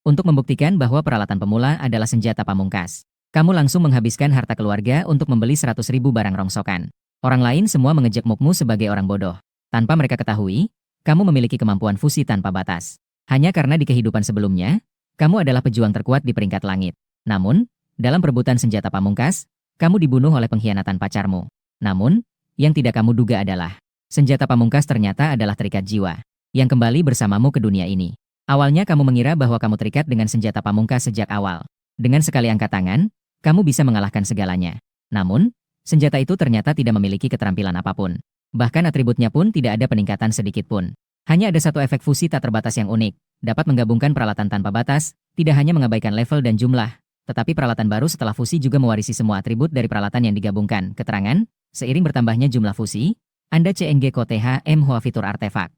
Untuk membuktikan bahwa peralatan pemula adalah senjata pamungkas, kamu langsung menghabiskan harta keluarga untuk membeli 100.000 barang rongsokan. Orang lain semua mengejekmukmu sebagai orang bodoh. Tanpa mereka ketahui, kamu memiliki kemampuan fusi tanpa batas. Hanya karena di kehidupan sebelumnya, kamu adalah pejuang terkuat di peringkat langit. Namun, dalam perebutan senjata pamungkas, kamu dibunuh oleh pengkhianatan pacarmu. Namun, yang tidak kamu duga adalah, senjata pamungkas ternyata adalah terikat jiwa, yang kembali bersamamu ke dunia ini. Awalnya kamu mengira bahwa kamu terikat dengan senjata pamungkas sejak awal. Dengan sekali angkat tangan, kamu bisa mengalahkan segalanya. Namun, senjata itu ternyata tidak memiliki keterampilan apapun. Bahkan atributnya pun tidak ada peningkatan sedikit pun. Hanya ada satu efek fusi tak terbatas yang unik, dapat menggabungkan peralatan tanpa batas, tidak hanya mengabaikan level dan jumlah, tetapi peralatan baru setelah fusi juga mewarisi semua atribut dari peralatan yang digabungkan. Keterangan, seiring bertambahnya jumlah fusi, Anda CNG KOTH MHOA fitur artefak.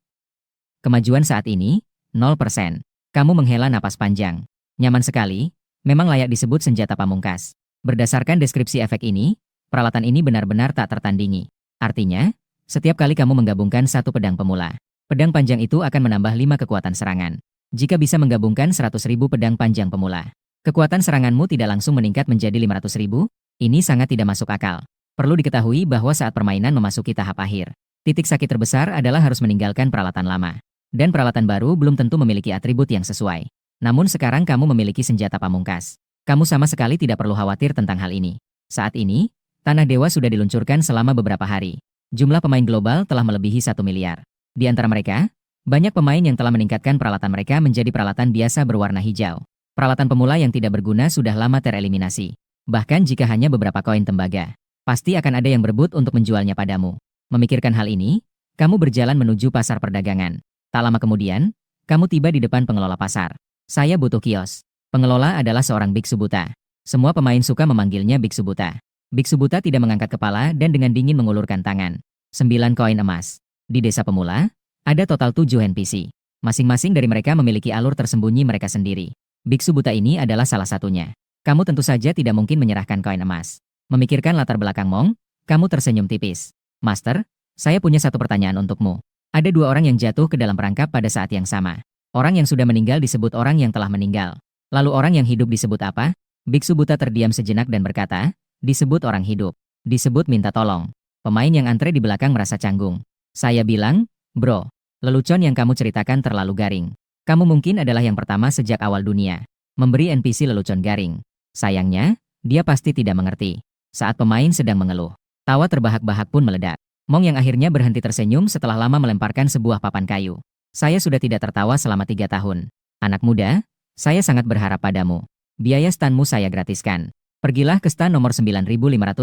Kemajuan saat ini, 0%. Kamu menghela napas panjang. Nyaman sekali, memang layak disebut senjata pamungkas. Berdasarkan deskripsi efek ini, peralatan ini benar-benar tak tertandingi. Artinya, setiap kali kamu menggabungkan satu pedang pemula, pedang panjang itu akan menambah 5 kekuatan serangan. Jika bisa menggabungkan 100.000 pedang panjang pemula, kekuatan seranganmu tidak langsung meningkat menjadi 500.000, ini sangat tidak masuk akal. Perlu diketahui bahwa saat permainan memasuki tahap akhir, titik sakit terbesar adalah harus meninggalkan peralatan lama. Dan peralatan baru belum tentu memiliki atribut yang sesuai. Namun sekarang kamu memiliki senjata pamungkas. Kamu sama sekali tidak perlu khawatir tentang hal ini. Saat ini, Tanah Dewa sudah diluncurkan selama beberapa hari. Jumlah pemain global telah melebihi 1 miliar. Di antara mereka, banyak pemain yang telah meningkatkan peralatan mereka menjadi peralatan biasa berwarna hijau. Peralatan pemula yang tidak berguna sudah lama tereliminasi. Bahkan jika hanya beberapa koin tembaga, pasti akan ada yang berebut untuk menjualnya padamu. Memikirkan hal ini, kamu berjalan menuju pasar perdagangan. Tak lama kemudian, kamu tiba di depan pengelola pasar. Saya butuh kios. Pengelola adalah seorang biksu buta. Semua pemain suka memanggilnya biksu buta. Biksu buta tidak mengangkat kepala dan dengan dingin mengulurkan tangan. 9 koin emas. Di desa pemula, ada total 7 NPC. Masing-masing dari mereka memiliki alur tersembunyi mereka sendiri. Biksu buta ini adalah salah satunya. Kamu tentu saja tidak mungkin menyerahkan koin emas. Memikirkan latar belakang Mong, kamu tersenyum tipis. Master, saya punya satu pertanyaan untukmu. Ada 2 orang yang jatuh ke dalam perangkap pada saat yang sama. Orang yang sudah meninggal disebut orang yang telah meninggal. Lalu orang yang hidup disebut apa? Biksu buta terdiam sejenak dan berkata, disebut orang hidup. Disebut minta tolong. Pemain yang antre di belakang merasa canggung. Saya bilang, bro, lelucon yang kamu ceritakan terlalu garing. Kamu mungkin adalah yang pertama sejak awal dunia memberi NPC lelucon garing. Sayangnya, dia pasti tidak mengerti. Saat pemain sedang mengeluh, tawa terbahak-bahak pun meledak. Mong yang akhirnya berhenti tersenyum setelah lama melemparkan sebuah papan kayu. Saya sudah tidak tertawa selama 3 tahun. Anak muda, saya sangat berharap padamu. Biaya stanmu saya gratiskan. Pergilah ke stan nomor 9527.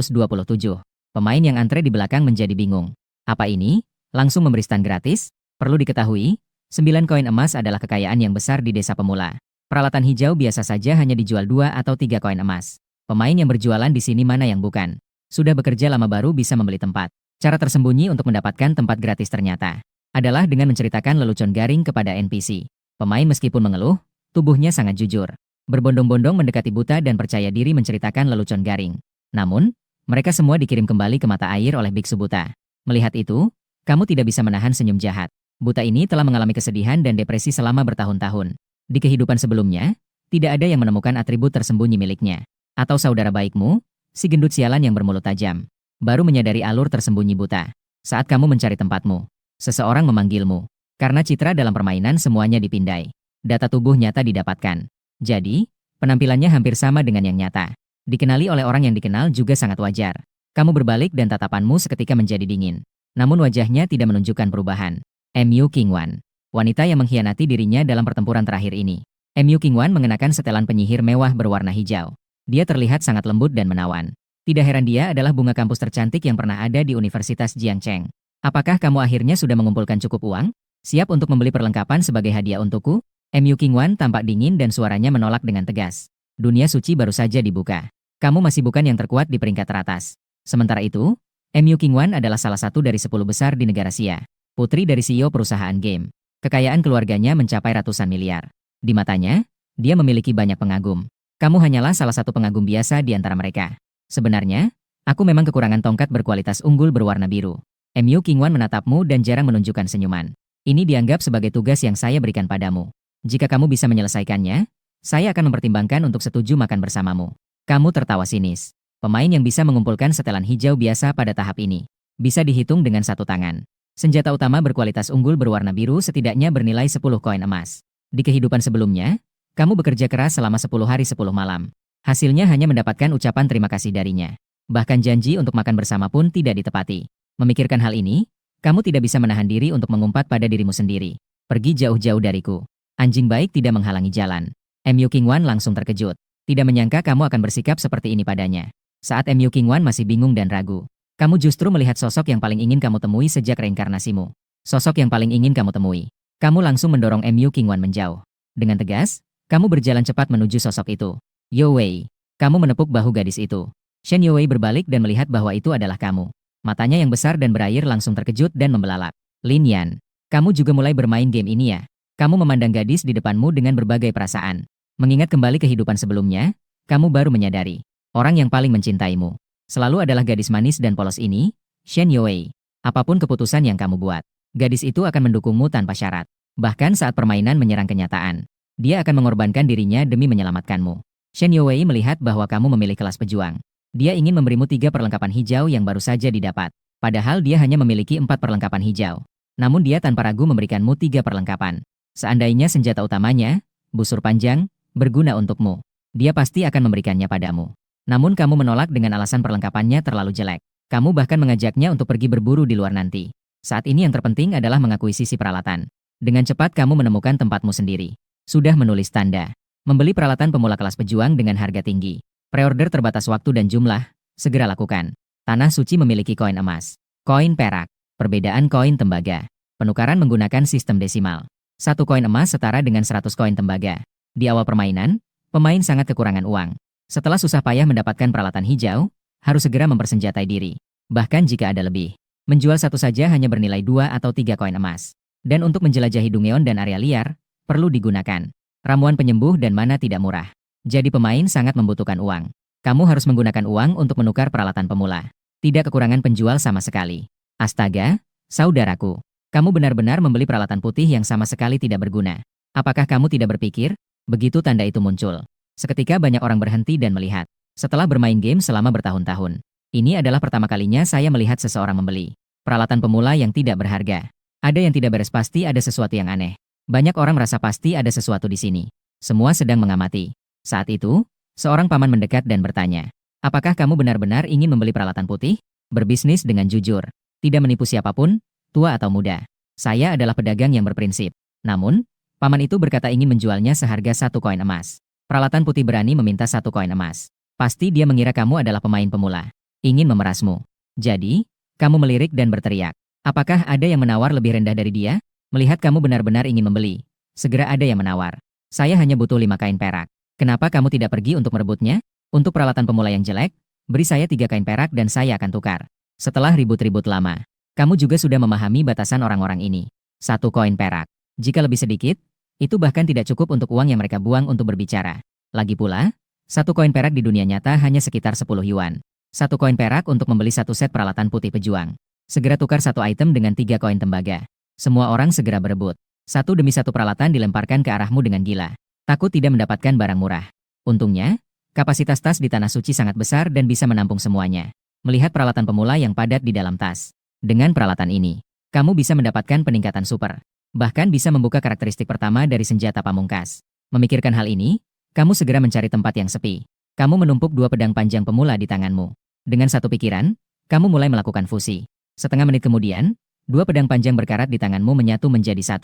Pemain yang antre di belakang menjadi bingung. Apa ini? Langsung memberi stan gratis? Perlu diketahui, 9 koin emas adalah kekayaan yang besar di desa pemula. Peralatan hijau biasa saja hanya dijual 2 atau 3 koin emas. Pemain yang berjualan di sini mana yang bukan? Sudah bekerja lama baru bisa membeli tempat. Cara tersembunyi untuk mendapatkan tempat gratis ternyata adalah dengan menceritakan lelucon garing kepada NPC. Pemain meskipun mengeluh, tubuhnya sangat jujur. Berbondong-bondong mendekati buta dan percaya diri menceritakan lelucon garing. Namun, mereka semua dikirim kembali ke mata air oleh biksu buta. Melihat itu, kamu tidak bisa menahan senyum jahat. Buta ini telah mengalami kesedihan dan depresi selama bertahun-tahun. Di kehidupan sebelumnya, tidak ada yang menemukan atribut tersembunyi miliknya. Atau saudara baikmu, si gendut sialan yang bermulut tajam, baru menyadari alur tersembunyi buta. Saat kamu mencari tempatmu, seseorang memanggilmu. Karena citra dalam permainan semuanya dipindai. Data tubuh nyata didapatkan. Jadi, penampilannya hampir sama dengan yang nyata. Dikenali oleh orang yang dikenal juga sangat wajar. Kamu berbalik dan tatapanmu seketika menjadi dingin. Namun wajahnya tidak menunjukkan perubahan. MU Qingwan. Wanita yang mengkhianati dirinya dalam pertempuran terakhir ini. MU Qingwan mengenakan setelan penyihir mewah berwarna hijau. Dia terlihat sangat lembut dan menawan. Tidak heran dia adalah bunga kampus tercantik yang pernah ada di Universitas Jiangcheng. Apakah kamu akhirnya sudah mengumpulkan cukup uang? Siap untuk membeli perlengkapan sebagai hadiah untukku? MU Qingwan tampak dingin dan suaranya menolak dengan tegas. Dunia suci baru saja dibuka. Kamu masih bukan yang terkuat di peringkat teratas. Sementara itu, MU Qingwan adalah salah satu dari 10 besar di negara Xia. Putri dari CEO perusahaan game. Kekayaan keluarganya mencapai ratusan miliar. Di matanya, dia memiliki banyak pengagum. Kamu hanyalah salah satu pengagum biasa di antara mereka. Sebenarnya, aku memang kekurangan tongkat berkualitas unggul berwarna biru. MU Qingwan menatapmu dan jarang menunjukkan senyuman. Ini dianggap sebagai tugas yang saya berikan padamu. Jika kamu bisa menyelesaikannya, Saya akan mempertimbangkan untuk setuju makan bersamamu. Kamu tertawa sinis. Pemain yang bisa mengumpulkan setelan hijau biasa pada tahap ini bisa dihitung dengan satu tangan. Senjata utama berkualitas unggul berwarna biru setidaknya bernilai 10 koin emas. Di kehidupan sebelumnya, kamu bekerja keras selama 10 hari 10 malam. Hasilnya hanya mendapatkan ucapan terima kasih darinya. Bahkan janji untuk makan bersama pun tidak ditepati. Memikirkan hal ini, kamu tidak bisa menahan diri untuk mengumpat pada dirimu sendiri. Pergi jauh-jauh dariku. Anjing baik tidak menghalangi jalan. MU King Wan langsung terkejut. Tidak menyangka kamu akan bersikap seperti ini padanya. Saat MU King Wan masih bingung dan ragu, kamu justru melihat sosok yang paling ingin kamu temui sejak reinkarnasimu. Sosok yang paling ingin kamu temui. Kamu langsung mendorong MU King Wan menjauh. Dengan tegas, kamu berjalan cepat menuju sosok itu. Yo Wei, kamu menepuk bahu gadis itu. Shen Yo Wei berbalik dan melihat bahwa itu adalah kamu. Matanya yang besar dan berair langsung terkejut dan membelalak. Lin Yan, kamu juga mulai bermain game ini ya? Kamu memandang gadis di depanmu dengan berbagai perasaan. Mengingat kembali kehidupan sebelumnya, kamu baru menyadari. Orang yang paling mencintaimu selalu adalah gadis manis dan polos ini, Shen Yo Wei. Apapun keputusan yang kamu buat, gadis itu akan mendukungmu tanpa syarat. Bahkan saat permainan menyerang kenyataan, dia akan mengorbankan dirinya demi menyelamatkanmu. Shen Yo Wei melihat bahwa kamu memilih kelas pejuang. Dia ingin memberimu 3 perlengkapan hijau yang baru saja didapat. Padahal dia hanya memiliki 4 perlengkapan hijau. Namun dia tanpa ragu memberikanmu 3 perlengkapan. Seandainya senjata utamanya, busur panjang, berguna untukmu, dia pasti akan memberikannya padamu. Namun kamu menolak dengan alasan perlengkapannya terlalu jelek. Kamu bahkan mengajaknya untuk pergi berburu di luar nanti. Saat ini yang terpenting adalah mengakuisisi peralatan. Dengan cepat kamu menemukan tempatmu sendiri. Sudah menulis tanda. Membeli peralatan pemula kelas pejuang dengan harga tinggi. Preorder terbatas waktu dan jumlah. Segera lakukan. Tanah suci memiliki koin emas. Koin perak. Perbedaan koin tembaga. Penukaran menggunakan sistem desimal. 1 koin emas setara dengan 100 koin tembaga. Di awal permainan, pemain sangat kekurangan uang. Setelah susah payah mendapatkan peralatan hijau, harus segera mempersenjatai diri. Bahkan jika ada lebih, menjual satu saja hanya bernilai 2 atau 3 koin emas. Dan untuk menjelajahi Dungeon dan area liar, perlu digunakan ramuan penyembuh dan mana tidak murah. Jadi pemain sangat membutuhkan uang. Kamu harus menggunakan uang untuk menukar peralatan pemula. Tidak kekurangan penjual sama sekali. Astaga, saudaraku. Kamu benar-benar membeli peralatan putih yang sama sekali tidak berguna. Apakah kamu tidak berpikir? Begitu tanda itu muncul, seketika banyak orang berhenti dan melihat. Setelah bermain game selama bertahun-tahun, ini adalah pertama kalinya saya melihat seseorang membeli peralatan pemula yang tidak berharga. Ada yang tidak beres, pasti ada sesuatu yang aneh. Banyak orang merasa pasti ada sesuatu di sini. Semua sedang mengamati. Saat itu, seorang paman mendekat dan bertanya, apakah kamu benar-benar ingin membeli peralatan putih? Berbisnis dengan jujur. Tidak menipu siapapun, tua atau muda. Saya adalah pedagang yang berprinsip. Namun, paman itu berkata ingin menjualnya seharga 1 koin emas. Peralatan putih berani meminta 1 koin emas. Pasti dia mengira kamu adalah pemain pemula. Ingin memerasmu. Jadi, kamu melirik dan berteriak. Apakah ada yang menawar lebih rendah dari dia? Melihat kamu benar-benar ingin membeli, segera ada yang menawar. Saya hanya butuh 5 kain perak. Kenapa kamu tidak pergi untuk merebutnya? Untuk peralatan pemula yang jelek, beri saya 3 kain perak dan saya akan tukar. Setelah ribut-ribut lama, kamu juga sudah memahami batasan orang-orang ini. 1 koin perak. Jika lebih sedikit, itu bahkan tidak cukup untuk uang yang mereka buang untuk berbicara. Lagi pula, 1 koin perak di dunia nyata hanya sekitar 10 yuan. 1 koin perak untuk membeli 1 set peralatan putih pejuang. Segera tukar 1 item dengan 3 koin tembaga. Semua orang segera berebut. 1 demi 1 peralatan dilemparkan ke arahmu dengan gila. Takut tidak mendapatkan barang murah. Untungnya, kapasitas tas di tanah suci sangat besar dan bisa menampung semuanya. Melihat peralatan pemula yang padat di dalam tas. Dengan peralatan ini, kamu bisa mendapatkan peningkatan super. Bahkan bisa membuka karakteristik pertama dari senjata pamungkas. Memikirkan hal ini, kamu segera mencari tempat yang sepi. Kamu menumpuk 2 pedang panjang pemula di tanganmu. Dengan satu pikiran, kamu mulai melakukan fusi. Setengah menit kemudian, 2 pedang panjang berkarat di tanganmu menyatu menjadi 1.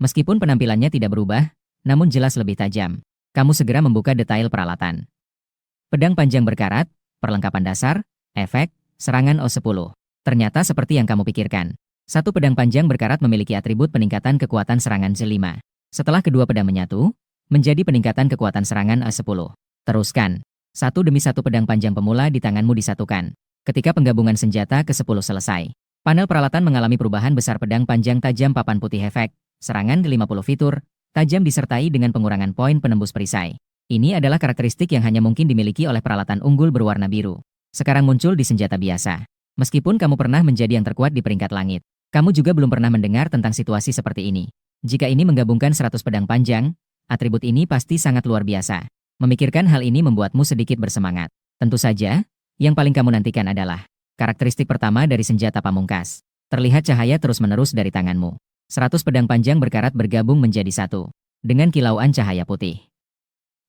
Meskipun penampilannya tidak berubah, namun jelas lebih tajam. Kamu segera membuka detail peralatan. Pedang panjang berkarat, perlengkapan dasar, efek, serangan O10. Ternyata seperti yang kamu pikirkan. 1 pedang panjang berkarat memiliki atribut peningkatan kekuatan serangan Z5. Setelah kedua pedang menyatu, menjadi peningkatan kekuatan serangan A10. Teruskan. 1 demi 1 pedang panjang pemula di tanganmu disatukan. Ketika penggabungan senjata ke-10 selesai, panel peralatan mengalami perubahan besar. Pedang panjang tajam papan putih efek, serangan ke-50 fitur, tajam disertai dengan pengurangan poin penembus perisai. Ini adalah karakteristik yang hanya mungkin dimiliki oleh peralatan unggul berwarna biru. Sekarang muncul di senjata biasa. Meskipun kamu pernah menjadi yang terkuat di peringkat langit, kamu juga belum pernah mendengar tentang situasi seperti ini. Jika ini menggabungkan 100 pedang panjang, atribut ini pasti sangat luar biasa. Memikirkan hal ini membuatmu sedikit bersemangat. Tentu saja, yang paling kamu nantikan adalah karakteristik pertama dari senjata pamungkas. Terlihat cahaya terus-menerus dari tanganmu. 100 pedang panjang berkarat bergabung menjadi satu. Dengan kilauan cahaya putih.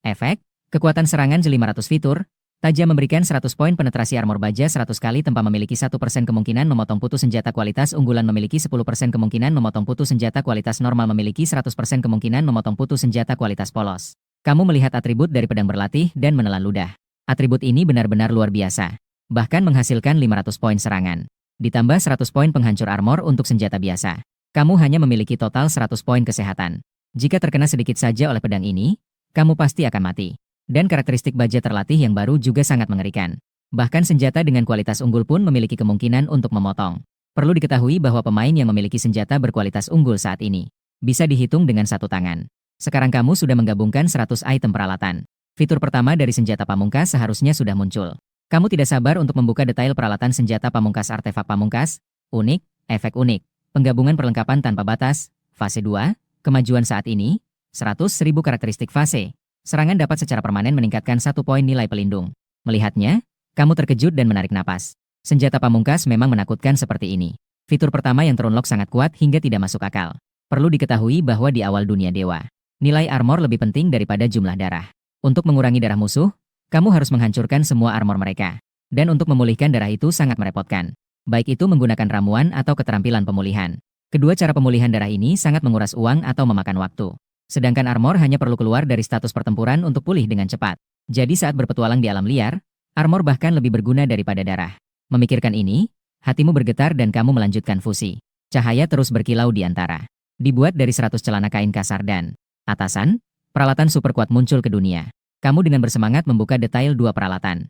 Efek, kekuatan serangan 500 fitur, tajam memberikan 100 poin penetrasi armor baja 100 kali tanpa memiliki 1% kemungkinan memotong putus senjata kualitas unggulan memiliki 10% kemungkinan memotong putus senjata kualitas normal memiliki 100% kemungkinan memotong putus senjata kualitas polos. Kamu melihat atribut dari pedang berlatih dan menelan ludah. Atribut ini benar-benar luar biasa. Bahkan menghasilkan 500 poin serangan. Ditambah 100 poin penghancur armor untuk senjata biasa. Kamu hanya memiliki total 100 poin kesehatan. Jika terkena sedikit saja oleh pedang ini, kamu pasti akan mati. Dan karakteristik baja terlatih yang baru juga sangat mengerikan. Bahkan senjata dengan kualitas unggul pun memiliki kemungkinan untuk memotong. Perlu diketahui bahwa pemain yang memiliki senjata berkualitas unggul saat ini bisa dihitung dengan satu tangan. Sekarang kamu sudah menggabungkan 100 item peralatan. Fitur pertama dari senjata pamungkas seharusnya sudah muncul. Kamu tidak sabar untuk membuka detail peralatan senjata pamungkas artefak pamungkas, unik, efek unik, penggabungan perlengkapan tanpa batas, fase 2, kemajuan saat ini, 100.000 karakteristik fase. Serangan dapat secara permanen meningkatkan 1 poin nilai pelindung. Melihatnya, kamu terkejut dan menarik napas. Senjata pamungkas memang menakutkan seperti ini. Fitur pertama yang terunlock sangat kuat hingga tidak masuk akal. Perlu diketahui bahwa di awal dunia dewa, nilai armor lebih penting daripada jumlah darah. Untuk mengurangi darah musuh, kamu harus menghancurkan semua armor mereka. Dan untuk memulihkan darah itu sangat merepotkan. Baik itu menggunakan ramuan atau keterampilan pemulihan. Kedua cara pemulihan darah ini sangat menguras uang atau memakan waktu. Sedangkan armor hanya perlu keluar dari status pertempuran untuk pulih dengan cepat. Jadi saat berpetualang di alam liar, armor bahkan lebih berguna daripada darah. Memikirkan ini, hatimu bergetar dan kamu melanjutkan fusi. Cahaya terus berkilau di antara. Dibuat dari 100 celana kain kasar dan atasan, peralatan super kuat muncul ke dunia. Kamu dengan bersemangat membuka detail 2 peralatan.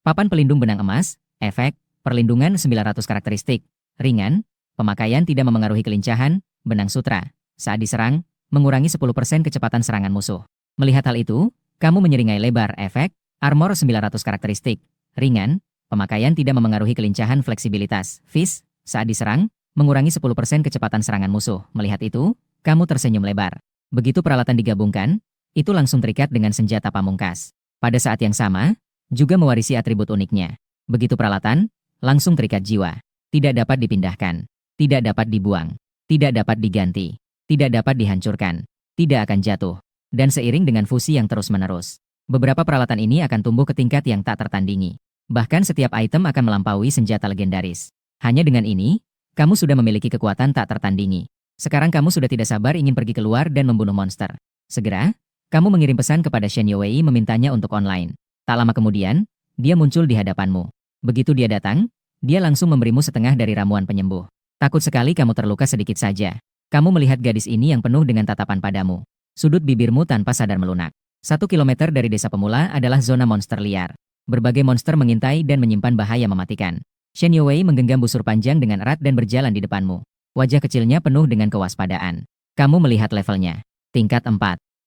Papan pelindung benang emas, efek, perlindungan 900 karakteristik, ringan, pemakaian tidak memengaruhi kelincahan, benang sutra. Saat diserang, mengurangi 10% kecepatan serangan musuh. Melihat hal itu, kamu menyeringai lebar efek, armor 900 karakteristik, ringan, pemakaian tidak memengaruhi kelincahan fleksibilitas, fizz, saat diserang, mengurangi 10% kecepatan serangan musuh. Melihat itu, kamu tersenyum lebar. Begitu peralatan digabungkan, itu langsung terikat dengan senjata pamungkas. Pada saat yang sama, juga mewarisi atribut uniknya. Begitu peralatan, langsung terikat jiwa. Tidak dapat dipindahkan, tidak dapat dibuang, tidak dapat diganti. Tidak dapat dihancurkan, tidak akan jatuh, dan seiring dengan fusi yang terus-menerus, beberapa peralatan ini akan tumbuh ke tingkat yang tak tertandingi. Bahkan setiap item akan melampaui senjata legendaris. Hanya dengan ini, kamu sudah memiliki kekuatan tak tertandingi. Sekarang kamu sudah tidak sabar ingin pergi keluar dan membunuh monster. Segera, kamu mengirim pesan kepada Shen Yuwei memintanya untuk online. Tak lama kemudian, dia muncul di hadapanmu. Begitu dia datang, dia langsung memberimu setengah dari ramuan penyembuh. Takut sekali kamu terluka sedikit saja. Kamu melihat gadis ini yang penuh dengan tatapan padamu. Sudut bibirmu tanpa sadar melunak. 1 kilometer dari desa pemula adalah zona monster liar. Berbagai monster mengintai dan menyimpan bahaya mematikan. Shen Yuwei menggenggam busur panjang dengan erat dan berjalan di depanmu. Wajah kecilnya penuh dengan kewaspadaan. Kamu melihat levelnya. Tingkat 4.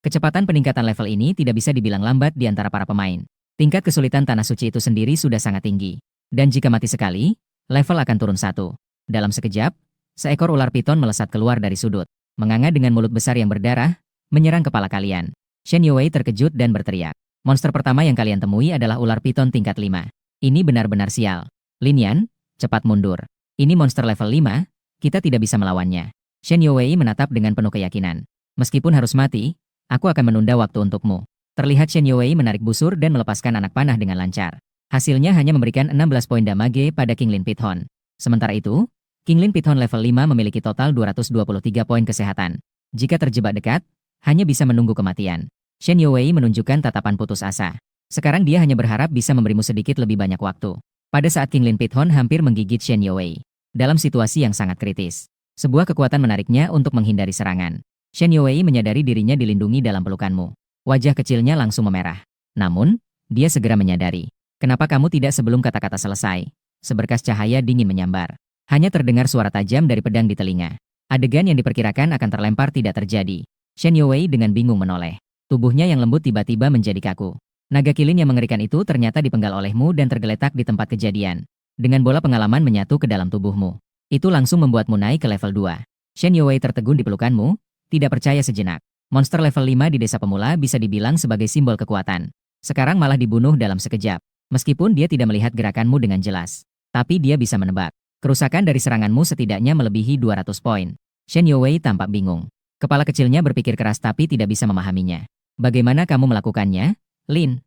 Kecepatan peningkatan level ini tidak bisa dibilang lambat di antara para pemain. Tingkat kesulitan tanah suci itu sendiri sudah sangat tinggi. Dan jika mati sekali, level akan turun 1. Dalam sekejap, seekor ular piton melesat keluar dari sudut, menganga dengan mulut besar yang berdarah, menyerang kepala kalian. Shen Yuwei terkejut dan berteriak. Monster pertama yang kalian temui adalah ular piton tingkat 5. Ini benar-benar sial. Lin Yan, cepat mundur. Ini monster level 5, kita tidak bisa melawannya. Shen Yuwei menatap dengan penuh keyakinan. Meskipun harus mati, aku akan menunda waktu untukmu. Terlihat Shen Yuwei menarik busur dan melepaskan anak panah dengan lancar. Hasilnya hanya memberikan 16 poin damage pada King Lin Pithon. Sementara itu, King Lin Pithon level 5 memiliki total 223 poin kesehatan. Jika terjebak dekat, hanya bisa menunggu kematian. Shen Yuwei menunjukkan tatapan putus asa. Sekarang dia hanya berharap bisa memberimu sedikit lebih banyak waktu. Pada saat King Lin Pithon hampir menggigit Shen Yuwei. Dalam situasi yang sangat kritis, sebuah kekuatan menariknya untuk menghindari serangan. Shen Yuwei menyadari dirinya dilindungi dalam pelukanmu. Wajah kecilnya langsung memerah. Namun, dia segera menyadari. Kenapa kamu tidak sebelum kata-kata selesai? Seberkas cahaya dingin menyambar. Hanya terdengar suara tajam dari pedang di telinga. Adegan yang diperkirakan akan terlempar tidak terjadi. Shen Yuwei dengan bingung menoleh. Tubuhnya yang lembut tiba-tiba menjadi kaku. Naga kilin yang mengerikan itu ternyata dipenggal olehmu dan tergeletak di tempat kejadian. Dengan bola pengalaman menyatu ke dalam tubuhmu. Itu langsung membuatmu naik ke level 2. Shen Yuwei tertegun di pelukanmu, tidak percaya sejenak. Monster level 5 di desa pemula bisa dibilang sebagai simbol kekuatan. Sekarang malah dibunuh dalam sekejap. Meskipun dia tidak melihat gerakanmu dengan jelas. Tapi dia bisa menebak. Kerusakan dari seranganmu setidaknya melebihi 200 poin. Shen Youwei tampak bingung. Kepala kecilnya berpikir keras tapi tidak bisa memahaminya. Bagaimana kamu melakukannya, Lin?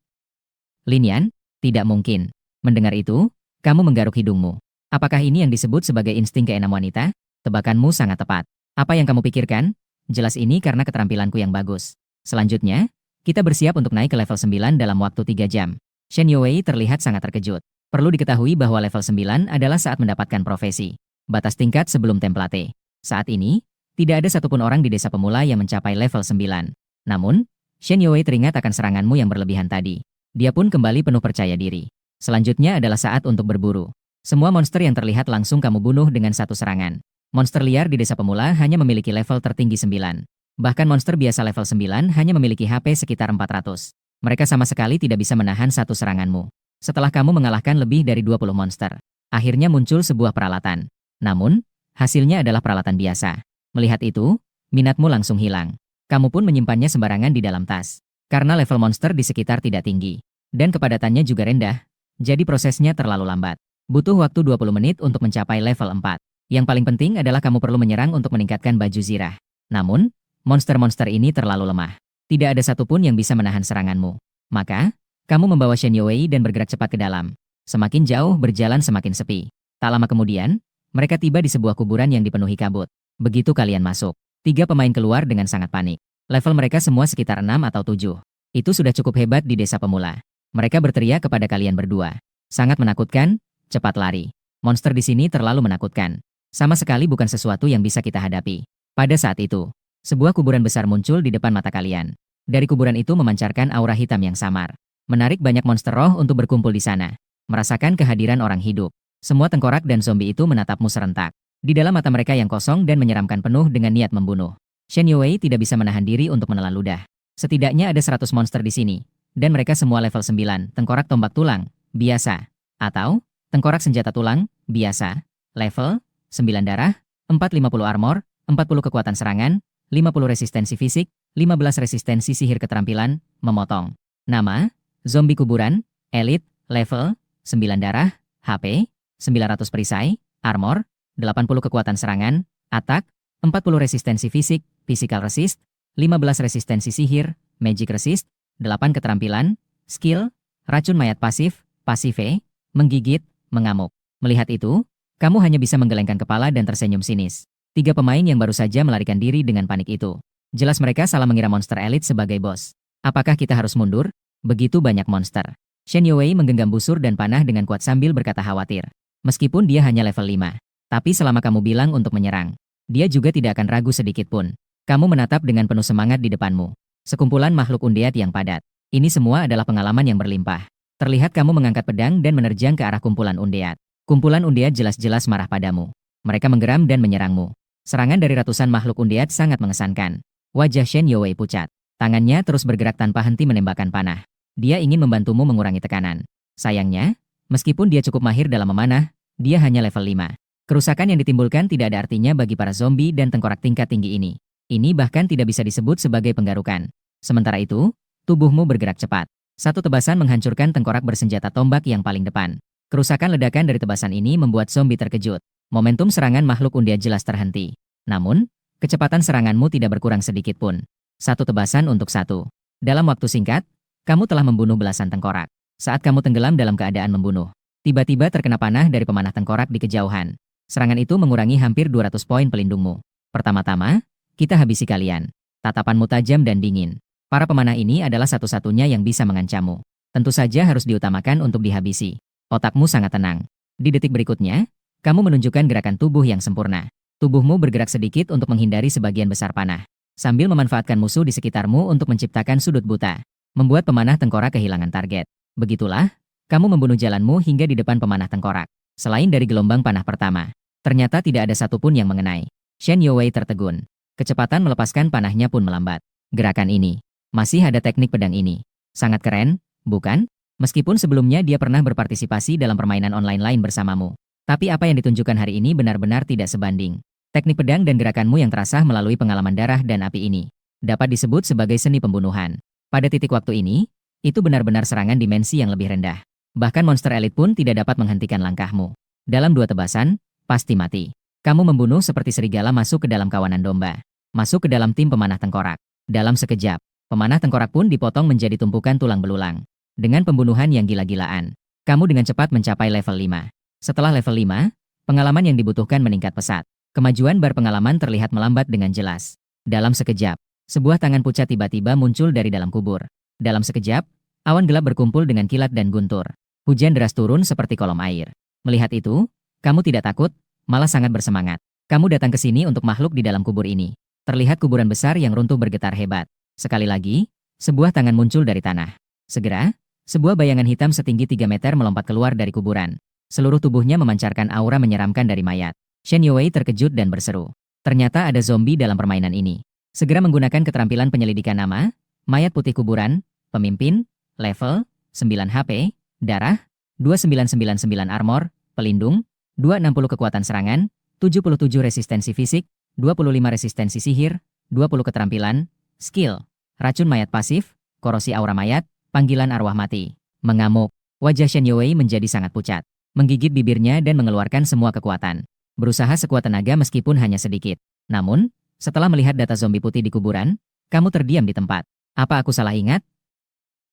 Lin Yan? Tidak mungkin. Mendengar itu, kamu menggaruk hidungmu. Apakah ini yang disebut sebagai insting keenam wanita? Tebakanmu sangat tepat. Apa yang kamu pikirkan? Jelas ini karena keterampilanku yang bagus. Selanjutnya, kita bersiap untuk naik ke level 9 dalam waktu 3 jam. Shen Youwei terlihat sangat terkejut. Perlu diketahui bahwa level 9 adalah saat mendapatkan profesi. Batas tingkat sebelum template. Saat ini, tidak ada satupun orang di desa pemula yang mencapai level 9. Namun, Shen Youwei teringat akan seranganmu yang berlebihan tadi. Dia pun kembali penuh percaya diri. Selanjutnya adalah saat untuk berburu. Semua monster yang terlihat langsung kamu bunuh dengan satu serangan. Monster liar di desa pemula hanya memiliki level tertinggi 9. Bahkan monster biasa level 9 hanya memiliki HP sekitar 400. Mereka sama sekali tidak bisa menahan satu seranganmu. Setelah kamu mengalahkan lebih dari 20 monster, akhirnya muncul sebuah peralatan. Namun, hasilnya adalah peralatan biasa. Melihat itu, minatmu langsung hilang. Kamu pun menyimpannya sembarangan di dalam tas. Karena level monster di sekitar tidak tinggi. Dan kepadatannya juga rendah. Jadi prosesnya terlalu lambat. Butuh waktu 20 menit untuk mencapai level 4. Yang paling penting adalah kamu perlu menyerang untuk meningkatkan baju zirah. Namun, monster-monster ini terlalu lemah. Tidak ada satupun yang bisa menahan seranganmu. Maka, kamu membawa Shen Youwei dan bergerak cepat ke dalam. Semakin jauh berjalan semakin sepi. Tak lama kemudian, mereka tiba di sebuah kuburan yang dipenuhi kabut. Begitu kalian masuk, 3 pemain keluar dengan sangat panik. Level mereka semua sekitar 6 atau 7. Itu sudah cukup hebat di desa pemula. Mereka berteriak kepada kalian berdua. Sangat menakutkan, cepat lari. Monster di sini terlalu menakutkan. Sama sekali bukan sesuatu yang bisa kita hadapi. Pada saat itu, sebuah kuburan besar muncul di depan mata kalian. Dari kuburan itu memancarkan aura hitam yang samar. Menarik banyak monster roh untuk berkumpul di sana. Merasakan kehadiran orang hidup. Semua tengkorak dan zombie itu menatapmu serentak. Di dalam mata mereka yang kosong dan menyeramkan penuh dengan niat membunuh. Shen Youwei tidak bisa menahan diri untuk menelan ludah. Setidaknya ada 100 monster di sini. Dan mereka semua level 9, tengkorak tombak tulang, biasa. Atau, tengkorak senjata tulang, biasa. Level 9 darah, 450 armor, 40 kekuatan serangan, 50 resistensi fisik, 15 resistensi sihir keterampilan, memotong. Nama, zombie kuburan, elit, level, 9 darah, HP, 900 perisai, armor, 80 kekuatan serangan, attack, 40 resistensi fisik, physical resist, 15 resistensi sihir, magic resist, 8 keterampilan, skill, racun mayat pasif, pasive, menggigit, mengamuk. Melihat itu, kamu hanya bisa menggelengkan kepala dan tersenyum sinis. 3 pemain yang baru saja melarikan diri dengan panik itu. Jelas mereka salah mengira monster elit sebagai bos. Apakah kita harus mundur? Begitu banyak monster. Shen Youwei menggenggam busur dan panah dengan kuat sambil berkata khawatir. Meskipun dia hanya level 5. Tapi selama kamu bilang untuk menyerang, dia juga tidak akan ragu sedikit pun. Kamu menatap dengan penuh semangat di depanmu. Sekumpulan makhluk undead yang padat. Ini semua adalah pengalaman yang berlimpah. Terlihat kamu mengangkat pedang dan menerjang ke arah kumpulan undead. Kumpulan undead jelas-jelas marah padamu. Mereka menggeram dan menyerangmu. Serangan dari ratusan makhluk undead sangat mengesankan. Wajah Shen Youwei pucat. Tangannya terus bergerak tanpa henti menembakkan panah. Dia ingin membantumu mengurangi tekanan. Sayangnya, meskipun dia cukup mahir dalam memanah, dia hanya level 5. Kerusakan yang ditimbulkan tidak ada artinya bagi para zombie dan tengkorak tingkat tinggi ini. Ini bahkan tidak bisa disebut sebagai penggarukan. Sementara itu, tubuhmu bergerak cepat. Satu tebasan menghancurkan tengkorak bersenjata tombak yang paling depan. Kerusakan ledakan dari tebasan ini membuat zombie terkejut. Momentum serangan makhluk undead jelas terhenti. Namun, kecepatan seranganmu tidak berkurang sedikit pun. Satu tebasan untuk satu. Dalam waktu singkat, kamu telah membunuh belasan tengkorak. Saat kamu tenggelam dalam keadaan membunuh, tiba-tiba terkena panah dari pemanah tengkorak di kejauhan. Serangan itu mengurangi hampir 200 poin pelindungmu. Pertama-tama, kita habisi kalian. Tatapanmu tajam dan dingin. Para pemanah ini adalah satu-satunya yang bisa mengancammu. Tentu saja harus diutamakan untuk dihabisi. Otakmu sangat tenang. Di detik berikutnya, kamu menunjukkan gerakan tubuh yang sempurna. Tubuhmu bergerak sedikit untuk menghindari sebagian besar panah. Sambil memanfaatkan musuh di sekitarmu untuk menciptakan sudut buta. Membuat pemanah tengkorak kehilangan target. Begitulah, kamu membunuh jalanmu hingga di depan pemanah tengkorak. Selain dari gelombang panah pertama, ternyata tidak ada satupun yang mengenai. Shen Youwei tertegun. Kecepatan melepaskan panahnya pun melambat. Gerakan ini, masih ada teknik pedang ini. Sangat keren, bukan? Meskipun sebelumnya dia pernah berpartisipasi dalam permainan online lain bersamamu. Tapi apa yang ditunjukkan hari ini benar-benar tidak sebanding. Teknik pedang dan gerakanmu yang terasah melalui pengalaman darah dan api ini. dapat disebut sebagai seni pembunuhan. Pada titik waktu ini, itu benar-benar serangan dimensi yang lebih rendah. Bahkan monster elit pun tidak dapat menghentikan langkahmu. Dalam 2 tebasan, pasti mati. Kamu membunuh seperti serigala masuk ke dalam kawanan domba. Masuk ke dalam tim pemanah tengkorak. Dalam sekejap, pemanah tengkorak pun dipotong menjadi tumpukan tulang belulang. Dengan pembunuhan yang gila-gilaan, kamu dengan cepat mencapai level 5. Setelah level 5, pengalaman yang dibutuhkan meningkat pesat. Kemajuan bar pengalaman terlihat melambat dengan jelas. Dalam sekejap, sebuah tangan pucat tiba-tiba muncul dari dalam kubur. Dalam sekejap, awan gelap berkumpul dengan kilat dan guntur. Hujan deras turun seperti kolom air. Melihat itu, kamu tidak takut, malah sangat bersemangat. Kamu datang ke sini untuk makhluk di dalam kubur ini. Terlihat kuburan besar yang runtuh bergetar hebat. Sekali lagi, sebuah tangan muncul dari tanah. Segera, sebuah bayangan hitam setinggi 3 meter melompat keluar dari kuburan. Seluruh tubuhnya memancarkan aura menyeramkan dari mayat. Shen Yuwei terkejut dan berseru. Ternyata ada zombie dalam permainan ini. Segera menggunakan keterampilan penyelidikan nama, mayat putih kuburan, pemimpin, level, 9 HP, darah, 2999 armor, pelindung, 260 kekuatan serangan, 77 resistensi fisik, 25 resistensi sihir, 20 keterampilan, skill, racun mayat pasif, korosi aura mayat, panggilan arwah mati. Mengamuk, wajah Shen Yuwei menjadi sangat pucat. Menggigit bibirnya dan mengeluarkan semua kekuatan. Berusaha sekuat tenaga meskipun hanya sedikit. Namun, setelah melihat data zombie putih di kuburan, kamu terdiam di tempat. Apa aku salah ingat?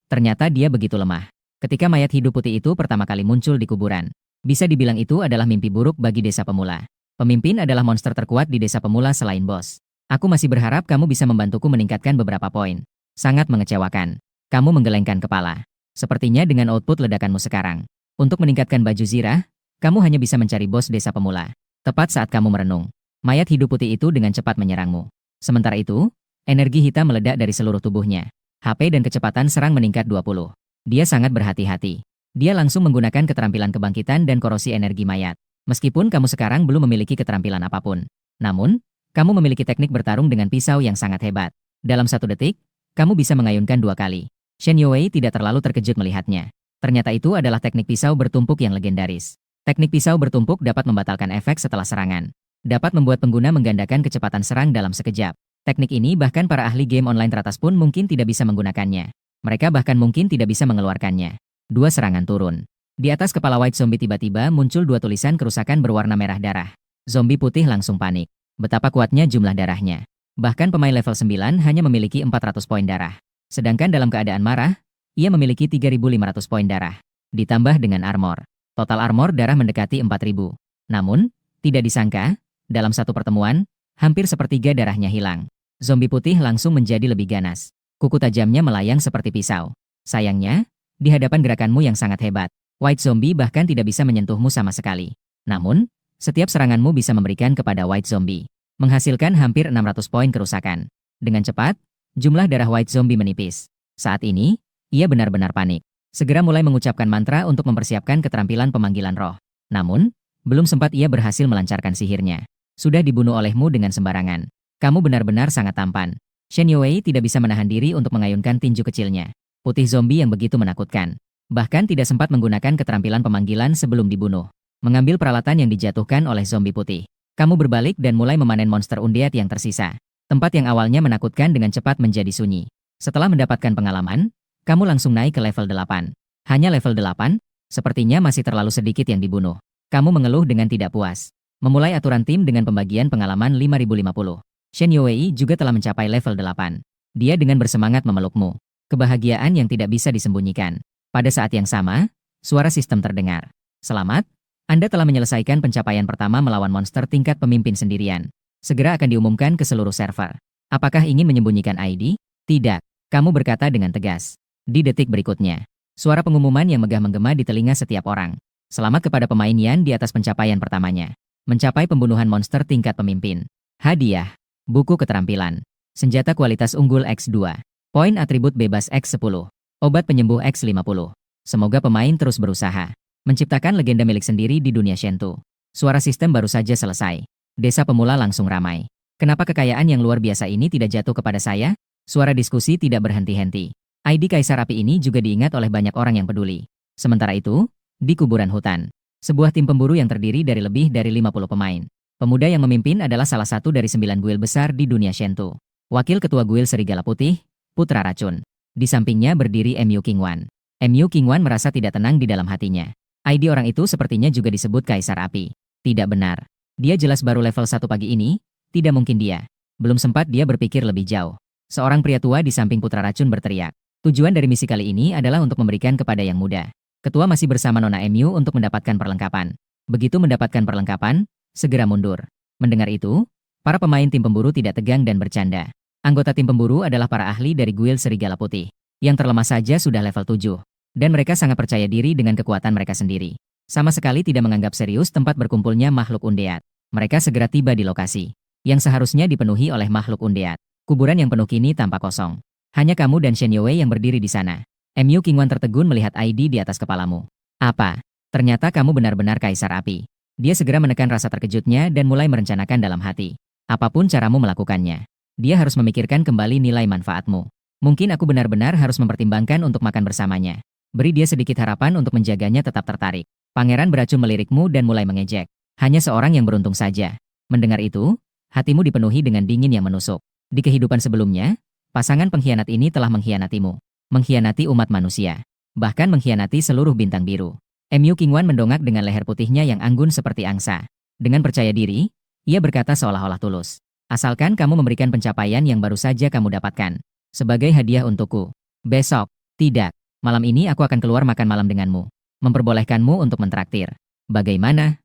Ternyata dia begitu lemah. Ketika mayat hidup putih itu pertama kali muncul di kuburan, bisa dibilang itu adalah mimpi buruk bagi desa pemula. Pemimpin adalah monster terkuat di desa pemula selain bos. Aku masih berharap kamu bisa membantuku meningkatkan beberapa poin. Sangat mengecewakan. Kamu menggelengkan kepala. Sepertinya dengan output ledakanmu sekarang. Untuk meningkatkan baju zirah, kamu hanya bisa mencari bos desa pemula. Tepat saat kamu merenung, mayat hidup putih itu dengan cepat menyerangmu. Sementara itu, energi hitam meledak dari seluruh tubuhnya. HP dan kecepatan serang meningkat 20. Dia sangat berhati-hati. Dia langsung menggunakan keterampilan kebangkitan dan korosi energi mayat. Meskipun kamu sekarang belum memiliki keterampilan apapun. Namun, kamu memiliki teknik bertarung dengan pisau yang sangat hebat. Dalam 1 detik, kamu bisa mengayunkan 2 kali. Shen Yuwei tidak terlalu terkejut melihatnya. Ternyata itu adalah teknik pisau bertumpuk yang legendaris. Teknik pisau bertumpuk dapat membatalkan efek setelah serangan. Dapat membuat pengguna menggandakan kecepatan serang dalam sekejap. Teknik ini bahkan para ahli game online teratas pun mungkin tidak bisa menggunakannya. Mereka bahkan mungkin tidak bisa mengeluarkannya. 2 serangan turun. Di atas kepala White Zombie tiba-tiba muncul 2 tulisan kerusakan berwarna merah darah. Zombie putih langsung panik. Betapa kuatnya jumlah darahnya. Bahkan pemain level 9 hanya memiliki 400 poin darah. Sedangkan dalam keadaan marah, ia memiliki 3.500 poin darah. Ditambah dengan armor. Total armor darah mendekati 4.000. Namun, tidak disangka, dalam satu pertemuan, hampir sepertiga darahnya hilang. Zombie putih langsung menjadi lebih ganas. Kuku tajamnya melayang seperti pisau. Sayangnya, di hadapan gerakanmu yang sangat hebat, White Zombie bahkan tidak bisa menyentuhmu sama sekali. Namun, setiap seranganmu bisa memberikan kepada White Zombie, menghasilkan hampir 600 poin kerusakan. Dengan cepat, jumlah darah White Zombie menipis. Saat ini, ia benar-benar panik. Segera mulai mengucapkan mantra untuk mempersiapkan keterampilan pemanggilan roh. Namun, belum sempat ia berhasil melancarkan sihirnya. Sudah dibunuh olehmu dengan sembarangan. Kamu benar-benar sangat tampan. Shen Yuwei tidak bisa menahan diri untuk mengayunkan tinju kecilnya. Putih zombie yang begitu menakutkan. Bahkan tidak sempat menggunakan keterampilan pemanggilan sebelum dibunuh. Mengambil peralatan yang dijatuhkan oleh zombie putih. Kamu berbalik dan mulai memanen monster undead yang tersisa. Tempat yang awalnya menakutkan dengan cepat menjadi sunyi. Setelah mendapatkan pengalaman, kamu langsung naik ke level 8. Hanya level 8? Sepertinya masih terlalu sedikit yang dibunuh. Kamu mengeluh dengan tidak puas. Memulai aturan tim dengan pembagian pengalaman 5050. Shen Yuwei juga telah mencapai level 8. Dia dengan bersemangat memelukmu. Kebahagiaan yang tidak bisa disembunyikan. Pada saat yang sama, suara sistem terdengar. Selamat, Anda telah menyelesaikan pencapaian pertama melawan monster tingkat pemimpin sendirian. Segera akan diumumkan ke seluruh server. Apakah ingin menyembunyikan ID? Tidak, kamu berkata dengan tegas. Di detik berikutnya, suara pengumuman yang megah menggema di telinga setiap orang. Selamat kepada pemain Yan di atas pencapaian pertamanya. Mencapai pembunuhan monster tingkat pemimpin. Hadiah. Buku keterampilan. Senjata kualitas unggul X2. Poin atribut bebas X10. Obat penyembuh X50. Semoga pemain terus berusaha. Menciptakan legenda milik sendiri di dunia Shentu. Suara sistem baru saja selesai. Desa pemula langsung ramai. Kenapa kekayaan yang luar biasa ini tidak jatuh kepada saya? Suara diskusi tidak berhenti-henti. ID Kaisar Api ini juga diingat oleh banyak orang yang peduli. Sementara itu, di kuburan hutan, sebuah tim pemburu yang terdiri dari lebih dari 50 pemain. Pemuda yang memimpin adalah salah satu dari 9 guild besar di dunia Shentu. Wakil Ketua Guild Serigala Putih, Putra Racun. Di sampingnya berdiri MU Qingwan. MU Qingwan merasa tidak tenang di dalam hatinya. ID orang itu sepertinya juga disebut Kaisar Api. Tidak benar. Dia jelas baru level 1 pagi ini, tidak mungkin dia. Belum sempat dia berpikir lebih jauh. Seorang pria tua di samping Putra Racun berteriak. Tujuan dari misi kali ini adalah untuk memberikan kepada yang muda. Ketua masih bersama Nona MU untuk mendapatkan perlengkapan. Begitu mendapatkan perlengkapan, segera mundur. Mendengar itu, para pemain tim pemburu tidak tegang dan bercanda. Anggota tim pemburu adalah para ahli dari Guild Serigala Putih. Yang terlemah saja sudah level 7. Dan mereka sangat percaya diri dengan kekuatan mereka sendiri. Sama sekali tidak menganggap serius tempat berkumpulnya makhluk undead. Mereka segera tiba di lokasi yang seharusnya dipenuhi oleh makhluk undead. Kuburan yang penuh kini tampak kosong. Hanya kamu dan Shen Yue yang berdiri di sana. MU Qingwan tertegun melihat ID di atas kepalamu. Apa? Ternyata kamu benar-benar Kaisar Api. Dia segera menekan rasa terkejutnya dan mulai merencanakan dalam hati. Apapun caramu melakukannya, dia harus memikirkan kembali nilai manfaatmu. Mungkin aku benar-benar harus mempertimbangkan untuk makan bersamanya. Beri dia sedikit harapan untuk menjaganya tetap tertarik. Pangeran beracun melirikmu dan mulai mengejek. Hanya seorang yang beruntung saja. Mendengar itu, hatimu dipenuhi dengan dingin yang menusuk. Di kehidupan sebelumnya, pasangan pengkhianat ini telah mengkhianatimu. Mengkhianati umat manusia. Bahkan mengkhianati seluruh bintang biru. MU Qingwan mendongak dengan leher putihnya yang anggun seperti angsa. Dengan percaya diri, ia berkata seolah-olah tulus. Asalkan kamu memberikan pencapaian yang baru saja kamu dapatkan. Sebagai hadiah untukku. Besok, tidak. Malam ini aku akan keluar makan malam denganmu. Memperbolehkanmu untuk mentraktir. Bagaimana?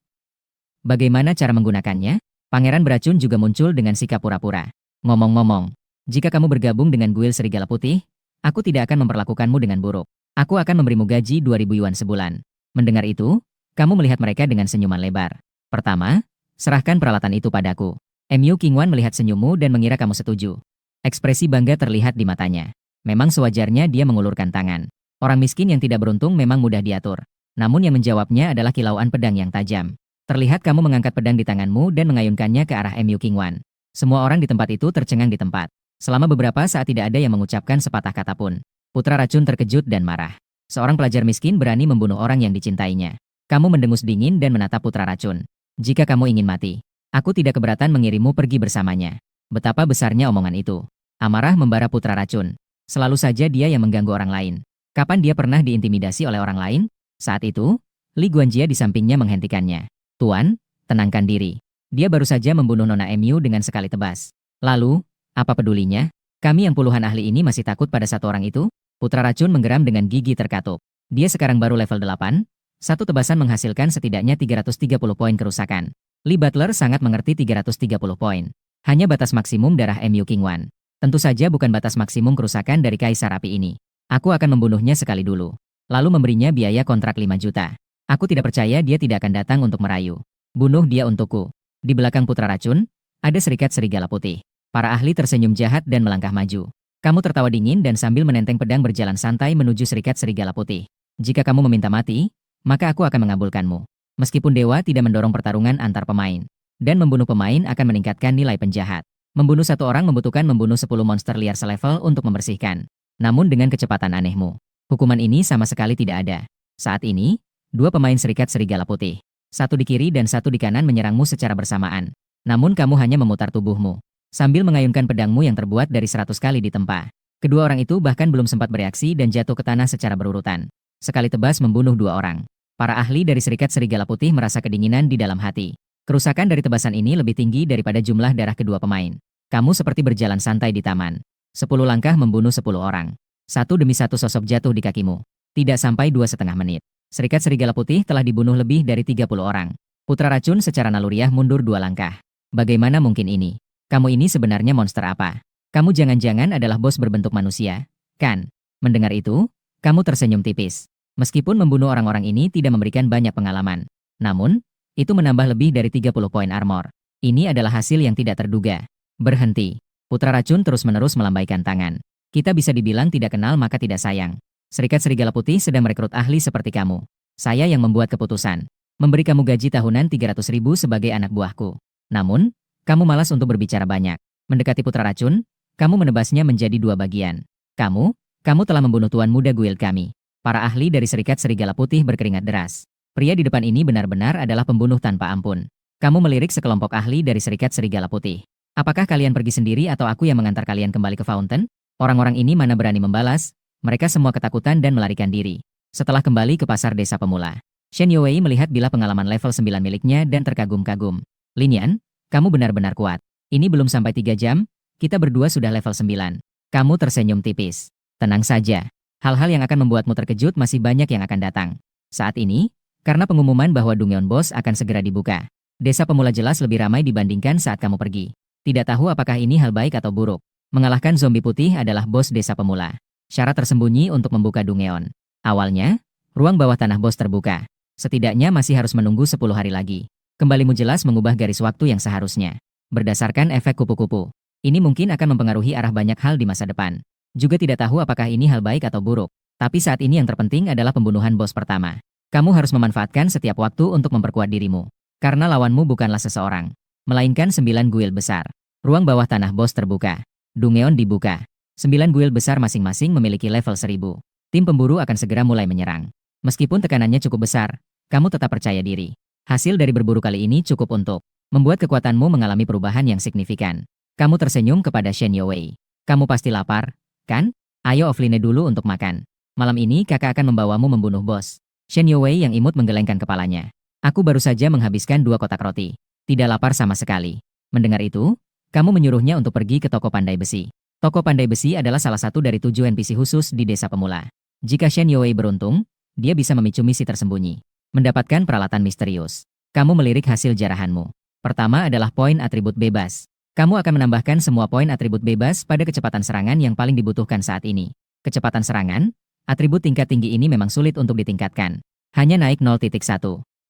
Bagaimana cara menggunakannya? Pangeran beracun juga muncul dengan sikap pura-pura. Ngomong-ngomong, jika kamu bergabung dengan Guild Serigala Putih, aku tidak akan memperlakukanmu dengan buruk. Aku akan memberimu gaji 2.000 yuan sebulan. Mendengar itu, kamu melihat mereka dengan senyuman lebar. Pertama, serahkan peralatan itu padaku. MU Qingwan melihat senyummu dan mengira kamu setuju. Ekspresi bangga terlihat di matanya. Memang sewajarnya dia mengulurkan tangan. Orang miskin yang tidak beruntung memang mudah diatur. Namun yang menjawabnya adalah kilauan pedang yang tajam. Terlihat kamu mengangkat pedang di tanganmu dan mengayunkannya ke arah MU Qingwan. Semua orang di tempat itu tercengang di tempat. Selama beberapa saat tidak ada yang mengucapkan sepatah kata pun. Putra Racun terkejut dan marah. Seorang pelajar miskin berani membunuh orang yang dicintainya. Kamu mendengus dingin dan menatap Putra Racun. Jika kamu ingin mati, aku tidak keberatan mengirimmu pergi bersamanya. Betapa besarnya omongan itu. Amarah membara Putra Racun. Selalu saja dia yang mengganggu orang lain. Kapan dia pernah diintimidasi oleh orang lain? Saat itu, Li Guanjia di sampingnya menghentikannya. Tuan, tenangkan diri. Dia baru saja membunuh Nona MU dengan sekali tebas. Lalu, apa pedulinya? Kami yang puluhan ahli ini masih takut pada satu orang itu? Putra Racun menggeram dengan gigi terkatup. Dia sekarang baru level 8. Satu tebasan menghasilkan setidaknya 330 poin kerusakan. Lee Butler sangat mengerti 330 poin. Hanya batas maksimum darah MU Qingwan. Tentu saja bukan batas maksimum kerusakan dari Kaisar Api ini. Aku akan membunuhnya sekali dulu. Lalu memberinya biaya kontrak 5 juta. Aku tidak percaya dia tidak akan datang untuk merayu. Bunuh dia untukku. Di belakang Putra Racun, ada serikat serigala putih. Para ahli tersenyum jahat dan melangkah maju. Kamu tertawa dingin dan sambil menenteng pedang berjalan santai menuju serikat serigala putih. Jika kamu meminta mati, maka aku akan mengabulkanmu. Meskipun dewa tidak mendorong pertarungan antar pemain. Dan membunuh pemain akan meningkatkan nilai penjahat. Membunuh satu orang membutuhkan membunuh 10 monster liar selevel untuk membersihkan. Namun dengan kecepatan anehmu. Hukuman ini sama sekali tidak ada. Saat ini, 2 pemain serikat serigala putih. Satu di kiri dan satu di kanan menyerangmu secara bersamaan. Namun kamu hanya memutar tubuhmu. Sambil mengayunkan pedangmu yang terbuat dari 100 kali ditempa. Kedua orang itu bahkan belum sempat bereaksi dan jatuh ke tanah secara berurutan. Sekali tebas membunuh 2 orang. Para ahli dari serikat serigala putih merasa kedinginan di dalam hati. Kerusakan dari tebasan ini lebih tinggi daripada jumlah darah kedua pemain. Kamu seperti berjalan santai di taman. 10 langkah membunuh 10 orang. Satu demi satu sosok jatuh di kakimu. Tidak sampai 2,5 menit. Serikat serigala putih telah dibunuh lebih dari 30 orang. Putra Racun secara naluriah mundur 2 langkah. Bagaimana mungkin ini? Kamu ini sebenarnya monster apa? Kamu jangan-jangan adalah bos berbentuk manusia, kan? Mendengar itu, kamu tersenyum tipis. Meskipun membunuh orang-orang ini tidak memberikan banyak pengalaman. Namun, itu menambah lebih dari 30 poin armor. Ini adalah hasil yang tidak terduga. Berhenti. Putra Racun terus-menerus melambaikan tangan. Kita bisa dibilang tidak kenal maka tidak sayang. Serikat Serigala Putih sedang merekrut ahli seperti kamu. Saya yang membuat keputusan. Memberi kamu gaji tahunan 300.000 sebagai anak buahku. Namun, kamu malas untuk berbicara banyak. Mendekati Putra Racun, kamu menebasnya menjadi 2 bagian. Kamu telah membunuh tuan muda guild kami. Para ahli dari Serikat Serigala Putih berkeringat deras. Pria di depan ini benar-benar adalah pembunuh tanpa ampun. Kamu melirik sekelompok ahli dari Serikat Serigala Putih. Apakah kalian pergi sendiri atau aku yang mengantar kalian kembali ke Fountain? Orang-orang ini mana berani membalas, mereka semua ketakutan dan melarikan diri. Setelah kembali ke pasar desa pemula, Shen Yuwei melihat bilah pengalaman level 9 miliknya dan terkagum-kagum. Linian, kamu benar-benar kuat. Ini belum sampai 3 jam, kita berdua sudah level 9. Kamu tersenyum tipis. Tenang saja, hal-hal yang akan membuatmu terkejut masih banyak yang akan datang. Saat ini, karena pengumuman bahwa Dungeon Boss akan segera dibuka, desa pemula jelas lebih ramai dibandingkan saat kamu pergi. Tidak tahu apakah ini hal baik atau buruk. Mengalahkan zombie putih adalah bos desa pemula. Syarat tersembunyi untuk membuka Dungeon. Awalnya, ruang bawah tanah bos terbuka. Setidaknya masih harus menunggu 10 hari lagi. Kembalimu jelas mengubah garis waktu yang seharusnya. Berdasarkan efek kupu-kupu, ini mungkin akan mempengaruhi arah banyak hal di masa depan. Juga tidak tahu apakah ini hal baik atau buruk. Tapi saat ini yang terpenting adalah pembunuhan bos pertama. Kamu harus memanfaatkan setiap waktu untuk memperkuat dirimu. Karena lawanmu bukanlah seseorang, melainkan 9 guild besar. Ruang bawah tanah bos terbuka. Dungeon dibuka. 9 guild besar masing-masing memiliki level 1000. Tim pemburu akan segera mulai menyerang. Meskipun tekanannya cukup besar, kamu tetap percaya diri. Hasil dari berburu kali ini cukup untuk membuat kekuatanmu mengalami perubahan yang signifikan. Kamu tersenyum kepada Shen Yuwei. Kamu pasti lapar, kan? Ayo offline dulu untuk makan. Malam ini kakak akan membawamu membunuh bos. Shen Yuwei yang imut menggelengkan kepalanya. Aku baru saja menghabiskan 2 kotak roti. Tidak lapar sama sekali. Mendengar itu, kamu menyuruhnya untuk pergi ke toko pandai besi. Toko pandai besi adalah salah satu dari 7 NPC khusus di desa pemula. Jika Shen Yuwei beruntung, dia bisa memicu misi tersembunyi. Mendapatkan peralatan misterius. Kamu melirik hasil jarahanmu. Pertama adalah poin atribut bebas. Kamu akan menambahkan semua poin atribut bebas pada kecepatan serangan yang paling dibutuhkan saat ini. Kecepatan serangan, atribut tingkat tinggi ini memang sulit untuk ditingkatkan. Hanya naik 0.1.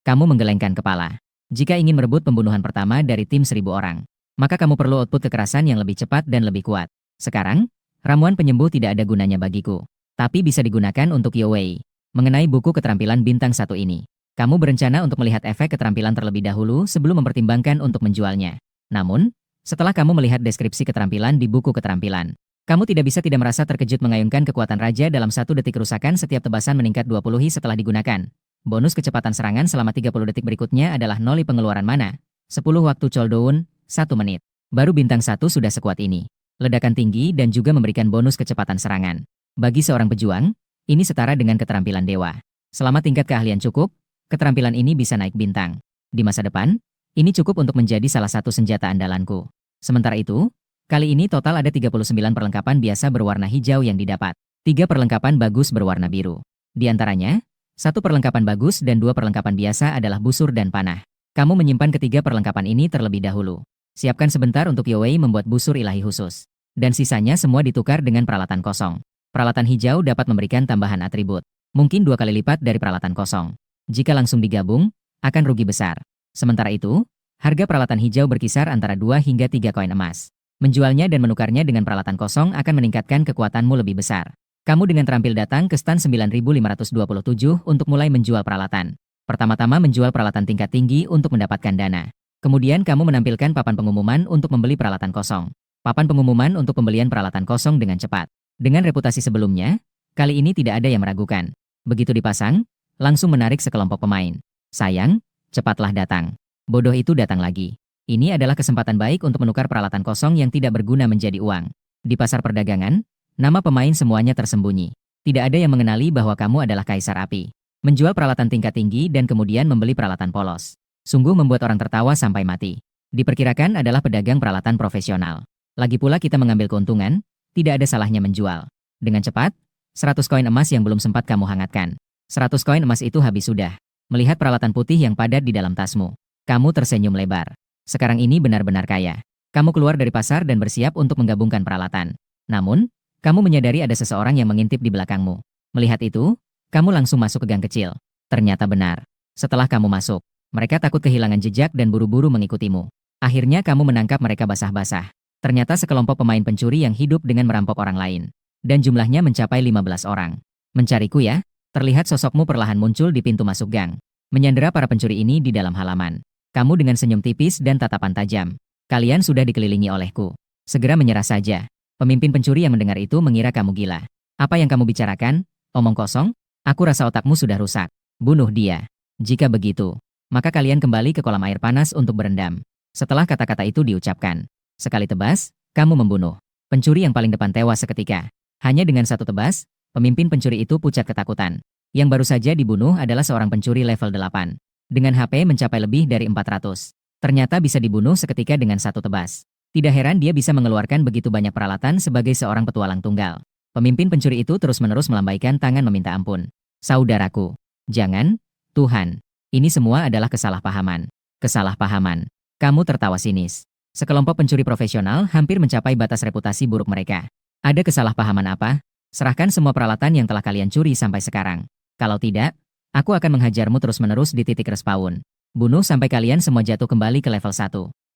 Kamu menggelengkan kepala. Jika ingin merebut pembunuhan pertama dari tim 1000 orang, maka kamu perlu output kekerasan yang lebih cepat dan lebih kuat. Sekarang, ramuan penyembuh tidak ada gunanya bagiku. Tapi bisa digunakan untuk Yuwei. Mengenai buku keterampilan bintang 1 ini, kamu berencana untuk melihat efek keterampilan terlebih dahulu sebelum mempertimbangkan untuk menjualnya. Namun, setelah kamu melihat deskripsi keterampilan di buku keterampilan, kamu tidak bisa tidak merasa terkejut mengayunkan kekuatan raja dalam 1 detik kerusakan setiap tebasan meningkat 20 hi setelah digunakan. Bonus kecepatan serangan selama 30 detik berikutnya adalah 0 pengeluaran mana, 10 waktu cooldown, 1 menit. Baru bintang 1 sudah sekuat ini. Ledakan tinggi dan juga memberikan bonus kecepatan serangan. Bagi seorang pejuang, ini setara dengan keterampilan dewa. Selama tingkat keahlian cukup, keterampilan ini bisa naik bintang. Di masa depan, ini cukup untuk menjadi salah satu senjata andalanku. Sementara itu, kali ini total ada 39 perlengkapan biasa berwarna hijau yang didapat. 3 perlengkapan bagus berwarna biru. Di antaranya, 1 perlengkapan bagus dan 2 perlengkapan biasa adalah busur dan panah. Kamu menyimpan ketiga perlengkapan ini terlebih dahulu. Siapkan sebentar untuk Yuwei membuat busur ilahi khusus. Dan sisanya semua ditukar dengan peralatan kosong. Peralatan hijau dapat memberikan tambahan atribut. Mungkin 2 kali lipat dari peralatan kosong. Jika langsung digabung, akan rugi besar. Sementara itu, harga peralatan hijau berkisar antara 2 hingga 3 koin emas. Menjualnya dan menukarnya dengan peralatan kosong akan meningkatkan kekuatanmu lebih besar. Kamu dengan terampil datang ke stan 9527 untuk mulai menjual peralatan. Pertama-tama menjual peralatan tingkat tinggi untuk mendapatkan dana. Kemudian kamu menampilkan papan pengumuman untuk membeli peralatan kosong. Papan pengumuman untuk pembelian peralatan kosong dengan cepat. Dengan reputasi sebelumnya, kali ini tidak ada yang meragukan. Begitu dipasang, langsung menarik sekelompok pemain. Sayang, cepatlah datang. Bodoh itu datang lagi. Ini adalah kesempatan baik untuk menukar peralatan kosong yang tidak berguna menjadi uang. Di pasar perdagangan, nama pemain semuanya tersembunyi. Tidak ada yang mengenali bahwa kamu adalah kaisar api. Menjual peralatan tingkat tinggi dan kemudian membeli peralatan polos. Sungguh membuat orang tertawa sampai mati. Diperkirakan adalah pedagang peralatan profesional. Lagi pula kita mengambil keuntungan, tidak ada salahnya menjual. Dengan cepat, 100 koin emas yang belum sempat kamu hangatkan. 100 koin emas itu habis sudah. Melihat peralatan putih yang padat di dalam tasmu, kamu tersenyum lebar. Sekarang ini benar-benar kaya. Kamu keluar dari pasar dan bersiap untuk menggabungkan peralatan. Namun, kamu menyadari ada seseorang yang mengintip di belakangmu. Melihat itu, kamu langsung masuk ke gang kecil. Ternyata benar. Setelah kamu masuk, mereka takut kehilangan jejak dan buru-buru mengikutimu. Akhirnya kamu menangkap mereka basah-basah. Ternyata sekelompok pemain pencuri yang hidup dengan merampok orang lain. Dan jumlahnya mencapai 15 orang. Mencariku ya? Terlihat sosokmu perlahan muncul di pintu masuk gang. Menyandera para pencuri ini di dalam halaman. Kamu dengan senyum tipis dan tatapan tajam. Kalian sudah dikelilingi olehku. Segera menyerah saja. Pemimpin pencuri yang mendengar itu mengira kamu gila. Apa yang kamu bicarakan? Omong kosong? Aku rasa otakmu sudah rusak. Bunuh dia. Jika begitu, maka kalian kembali ke kolam air panas untuk berendam. Setelah kata-kata itu diucapkan, Sekali tebas, kamu membunuh. Pencuri yang paling depan tewas seketika. Hanya dengan satu tebas, pemimpin pencuri itu pucat ketakutan. Yang baru saja dibunuh adalah seorang pencuri level 8. Dengan HP mencapai lebih dari 400. Ternyata bisa dibunuh seketika dengan satu tebas. Tidak heran dia bisa mengeluarkan begitu banyak peralatan sebagai seorang petualang tunggal. Pemimpin pencuri itu terus-menerus melambaikan tangan meminta ampun. Saudaraku, jangan, Tuhan. Ini semua adalah kesalahpahaman. Kesalahpahaman. Kamu tertawa sinis. Sekelompok pencuri profesional hampir mencapai batas reputasi buruk mereka. Ada kesalahpahaman apa? Serahkan semua peralatan yang telah kalian curi sampai sekarang. Kalau tidak, aku akan menghajarmu terus-menerus di titik respawn. Bunuh sampai kalian semua jatuh kembali ke level 1.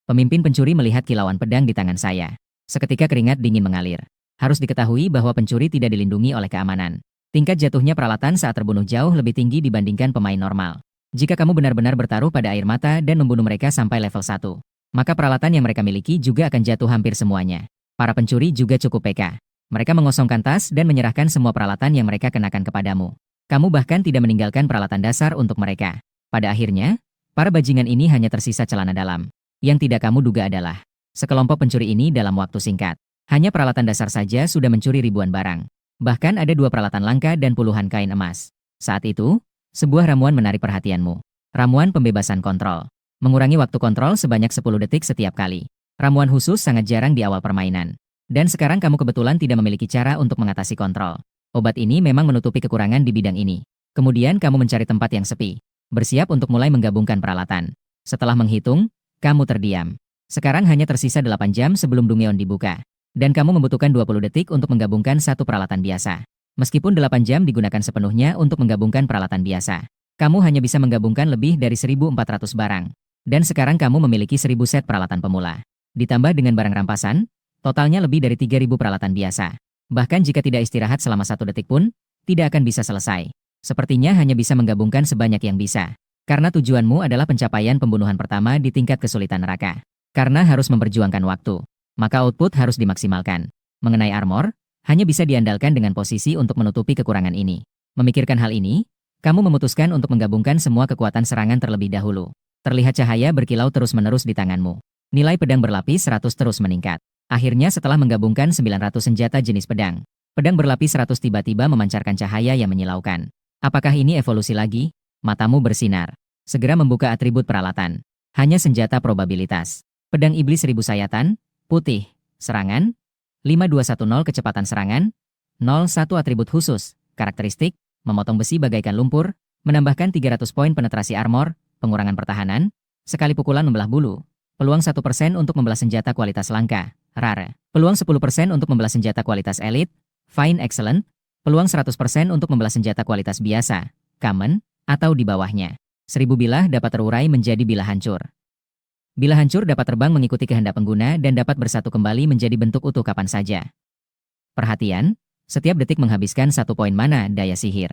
Pemimpin pencuri melihat kilauan pedang di tangan saya. Seketika keringat dingin mengalir. Harus diketahui bahwa pencuri tidak dilindungi oleh keamanan. Tingkat jatuhnya peralatan saat terbunuh jauh lebih tinggi dibandingkan pemain normal. Jika kamu benar-benar bertaruh pada air mata dan membunuh mereka sampai level 1, maka peralatan yang mereka miliki juga akan jatuh hampir semuanya. Para pencuri juga cukup peka. Mereka mengosongkan tas dan menyerahkan semua peralatan yang mereka kenakan kepadamu. Kamu bahkan tidak meninggalkan peralatan dasar untuk mereka. Pada akhirnya, para bajingan ini hanya tersisa celana dalam. Yang tidak kamu duga adalah, sekelompok pencuri ini dalam waktu singkat, hanya peralatan dasar saja sudah mencuri ribuan barang. Bahkan ada 2 peralatan langka dan puluhan kain emas. Saat itu, sebuah ramuan menarik perhatianmu. Ramuan pembebasan kontrol. Mengurangi waktu kontrol sebanyak 10 detik setiap kali. Ramuan khusus sangat jarang di awal permainan. Dan sekarang kamu kebetulan tidak memiliki cara untuk mengatasi kontrol. Obat ini memang menutupi kekurangan di bidang ini. Kemudian kamu mencari tempat yang sepi. Bersiap untuk mulai menggabungkan peralatan. Setelah menghitung, kamu terdiam. Sekarang hanya tersisa 8 jam sebelum Dungeon dibuka. Dan kamu membutuhkan 20 detik untuk menggabungkan satu peralatan biasa. Meskipun 8 jam digunakan sepenuhnya untuk menggabungkan peralatan biasa, kamu hanya bisa menggabungkan lebih dari 1.400 barang. Dan sekarang kamu memiliki 1.000 set peralatan pemula. Ditambah dengan barang rampasan, totalnya lebih dari 3.000 peralatan biasa. Bahkan jika tidak istirahat selama 1 detik pun, tidak akan bisa selesai. Sepertinya hanya bisa menggabungkan sebanyak yang bisa. Karena tujuanmu adalah pencapaian pembunuhan pertama di tingkat kesulitan neraka. Karena harus memperjuangkan waktu, maka output harus dimaksimalkan. Mengenai armor, hanya bisa diandalkan dengan posisi untuk menutupi kekurangan ini. Memikirkan hal ini, kamu memutuskan untuk menggabungkan semua kekuatan serangan terlebih dahulu. Terlihat cahaya berkilau terus-menerus di tanganmu. Nilai pedang berlapis 100 terus meningkat. Akhirnya setelah menggabungkan 900 senjata jenis pedang, pedang berlapis 100 tiba-tiba memancarkan cahaya yang menyilaukan. Apakah ini evolusi lagi? Matamu bersinar. Segera membuka atribut peralatan. Hanya senjata probabilitas. Pedang iblis 1000 sayatan, putih, serangan, 5210 kecepatan serangan, 01 atribut khusus, karakteristik, memotong besi bagaikan lumpur, menambahkan 300 poin penetrasi armor, pengurangan pertahanan, sekali pukulan membelah bulu, peluang 1% untuk membelah senjata kualitas langka, rare, peluang 10% untuk membelah senjata kualitas elite, fine excellent, peluang 100% untuk membelah senjata kualitas biasa, common, atau di bawahnya. 1000 bilah dapat terurai menjadi bilah hancur. Bilah hancur dapat terbang mengikuti kehendak pengguna dan dapat bersatu kembali menjadi bentuk utuh kapan saja. Perhatian, setiap detik menghabiskan 1 poin mana daya sihir.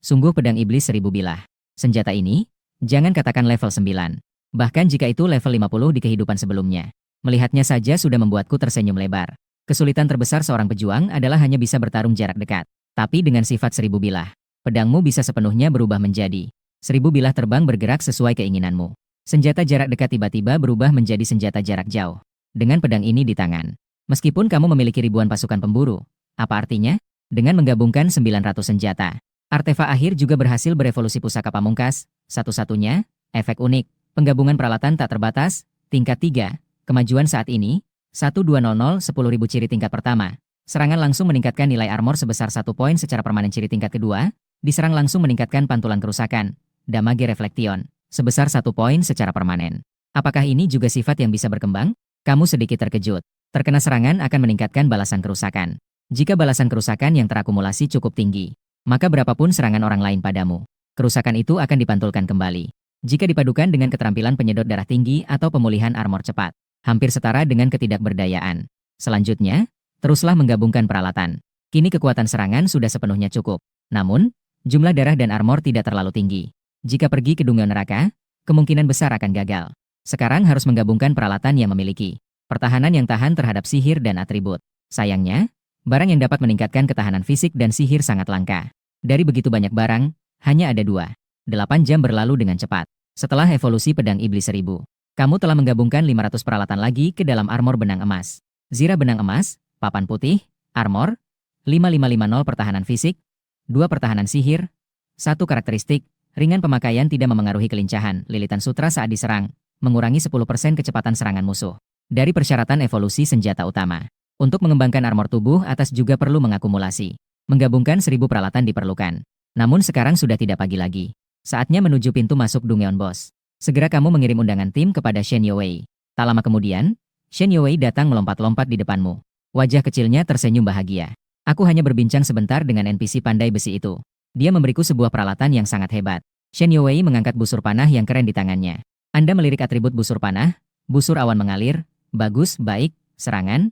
Sungguh pedang iblis 1000 bilah. Senjata ini, jangan katakan level 9. Bahkan jika itu level 50 di kehidupan sebelumnya. Melihatnya saja sudah membuatku tersenyum lebar. Kesulitan terbesar seorang pejuang adalah hanya bisa bertarung jarak dekat. Tapi dengan sifat 1000 bilah, pedangmu bisa sepenuhnya berubah menjadi 1000 bilah terbang bergerak sesuai keinginanmu. Senjata jarak dekat tiba-tiba berubah menjadi senjata jarak jauh. Dengan pedang ini di tangan. Meskipun kamu memiliki ribuan pasukan pemburu, apa artinya? Dengan menggabungkan 900 senjata. Artefak akhir juga berhasil berevolusi pusaka pamungkas, satu-satunya, efek unik, penggabungan peralatan tak terbatas, tingkat 3, kemajuan saat ini, 1200 10.000 ciri tingkat pertama. Serangan langsung meningkatkan nilai armor sebesar 1 poin secara permanen ciri tingkat kedua, diserang langsung meningkatkan pantulan kerusakan, damage reflection, sebesar 1 poin secara permanen. Apakah ini juga sifat yang bisa berkembang? Kamu sedikit terkejut. Terkena serangan akan meningkatkan balasan kerusakan. Jika balasan kerusakan yang terakumulasi cukup tinggi, maka berapapun serangan orang lain padamu, kerusakan itu akan dipantulkan kembali. Jika dipadukan dengan keterampilan penyedot darah tinggi atau pemulihan armor cepat, hampir setara dengan ketidakberdayaan. Selanjutnya, teruslah menggabungkan peralatan. Kini kekuatan serangan sudah sepenuhnya cukup. Namun, jumlah darah dan armor tidak terlalu tinggi. Jika pergi ke Dungeon neraka, kemungkinan besar akan gagal. Sekarang harus menggabungkan peralatan yang memiliki pertahanan yang tahan terhadap sihir dan atribut. Sayangnya, barang yang dapat meningkatkan ketahanan fisik dan sihir sangat langka. Dari begitu banyak barang, hanya ada 2. 8 jam berlalu dengan cepat. Setelah evolusi pedang iblis 1000, Kamu telah menggabungkan 500 peralatan lagi ke dalam armor benang emas. Zirah benang emas, papan putih, armor, 5550 pertahanan fisik, 2 pertahanan sihir, 1 karakteristik, ringan pemakaian tidak memengaruhi kelincahan, lilitan sutra saat diserang, mengurangi 10% kecepatan serangan musuh. Dari persyaratan evolusi senjata utama. Untuk mengembangkan armor tubuh atas juga perlu mengakumulasi. Menggabungkan 1000 peralatan diperlukan. Namun sekarang sudah tidak pagi lagi. Saatnya menuju pintu masuk Dungeon Boss. Segera kamu mengirim undangan tim kepada Shen Youwei. Tak lama kemudian, Shen Youwei datang melompat-lompat di depanmu. Wajah kecilnya tersenyum bahagia. Aku hanya berbincang sebentar dengan NPC pandai besi itu. Dia memberiku sebuah peralatan yang sangat hebat. Shen Youwei mengangkat busur panah yang keren di tangannya. Anda melirik atribut busur panah, busur awan mengalir, bagus, baik, serangan,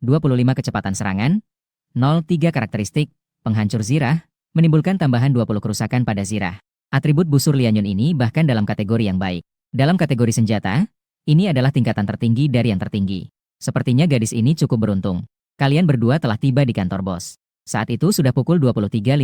25 kecepatan serangan, 03 karakteristik, penghancur zirah, menimbulkan tambahan 20 kerusakan pada zirah. Atribut busur Lianyun ini bahkan dalam kategori yang baik. Dalam kategori senjata, ini adalah tingkatan tertinggi dari yang tertinggi. Sepertinya gadis ini cukup beruntung. Kalian berdua telah tiba di kantor bos. Saat itu sudah pukul 23.59.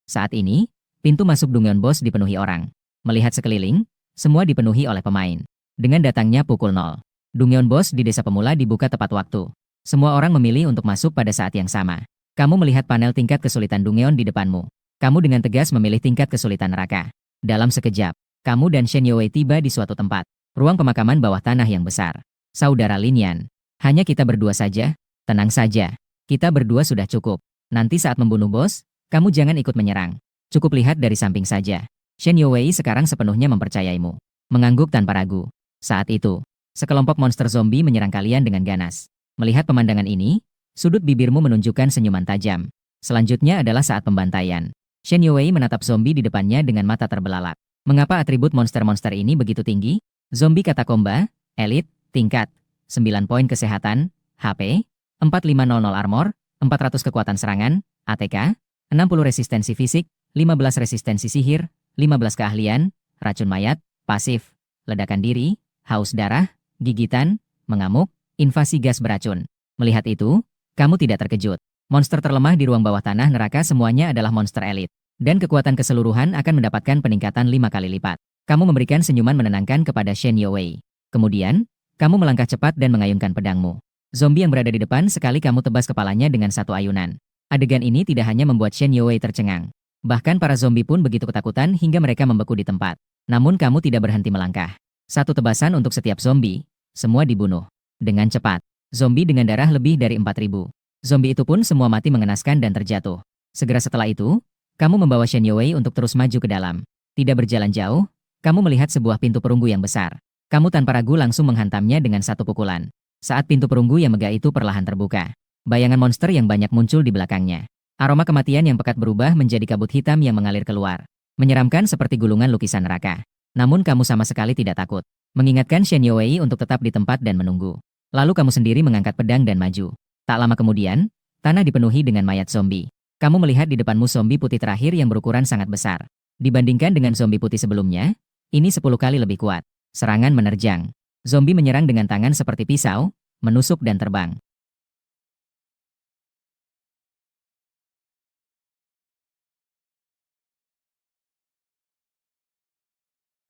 Saat ini, pintu masuk Dungeon Boss dipenuhi orang. Melihat sekeliling, semua dipenuhi oleh pemain. Dengan datangnya pukul 0. Dungeon Boss di Desa Pemula dibuka tepat waktu. Semua orang memilih untuk masuk pada saat yang sama. Kamu melihat panel tingkat kesulitan Dungeon di depanmu. Kamu dengan tegas memilih tingkat kesulitan neraka. Dalam sekejap, kamu dan Shen Youwei tiba di suatu tempat. Ruang pemakaman bawah tanah yang besar. Saudara Lin, hanya kita berdua saja? Tenang saja. Kita berdua sudah cukup. Nanti saat membunuh bos, kamu jangan ikut menyerang. Cukup lihat dari samping saja. Shen Youwei sekarang sepenuhnya mempercayaimu. Mengangguk tanpa ragu. Saat itu, sekelompok monster zombie menyerang kalian dengan ganas. Melihat pemandangan ini, sudut bibirmu menunjukkan senyuman tajam. Selanjutnya adalah saat pembantaian. Shen Youwei menatap zombie di depannya dengan mata terbelalak. Mengapa atribut monster-monster ini begitu tinggi? Zombie katakomba, elit, tingkat, 9 poin kesehatan, HP, 4500 armor, 400 kekuatan serangan, ATK, 60 resistensi fisik, 15 resistensi sihir, 15 keahlian, racun mayat, pasif, ledakan diri, haus darah, gigitan, mengamuk, invasi gas beracun. Melihat itu, kamu tidak terkejut. Monster terlemah di ruang bawah tanah neraka semuanya adalah monster elit. Dan kekuatan keseluruhan akan mendapatkan peningkatan 5 kali lipat. Kamu memberikan senyuman menenangkan kepada Shen Youwei. Kemudian, kamu melangkah cepat dan mengayunkan pedangmu. Zombie yang berada di depan sekali kamu tebas kepalanya dengan satu ayunan. Adegan ini tidak hanya membuat Shen Youwei tercengang. Bahkan para zombie pun begitu ketakutan hingga mereka membeku di tempat. Namun kamu tidak berhenti melangkah. Satu tebasan untuk setiap zombie. Semua dibunuh. Dengan cepat. Zombie dengan darah lebih dari 4.000. Zombie itu pun semua mati mengenaskan dan terjatuh. Segera setelah itu, kamu membawa Shen Youwei untuk terus maju ke dalam. Tidak berjalan jauh, kamu melihat sebuah pintu perunggu yang besar. Kamu tanpa ragu langsung menghantamnya dengan satu pukulan. Saat pintu perunggu yang megah itu perlahan terbuka, bayangan monster yang banyak muncul di belakangnya. Aroma kematian yang pekat berubah menjadi kabut hitam yang mengalir keluar. Menyeramkan seperti gulungan lukisan neraka. Namun kamu sama sekali tidak takut. Mengingatkan Shen Youwei untuk tetap di tempat dan menunggu. Lalu kamu sendiri mengangkat pedang dan maju. Tak lama kemudian, tanah dipenuhi dengan mayat zombie. Kamu melihat di depanmu zombie putih terakhir yang berukuran sangat besar. Dibandingkan dengan zombie putih sebelumnya, ini 10 kali lebih kuat. Serangan menerjang. Zombie menyerang dengan tangan seperti pisau, menusuk dan terbang.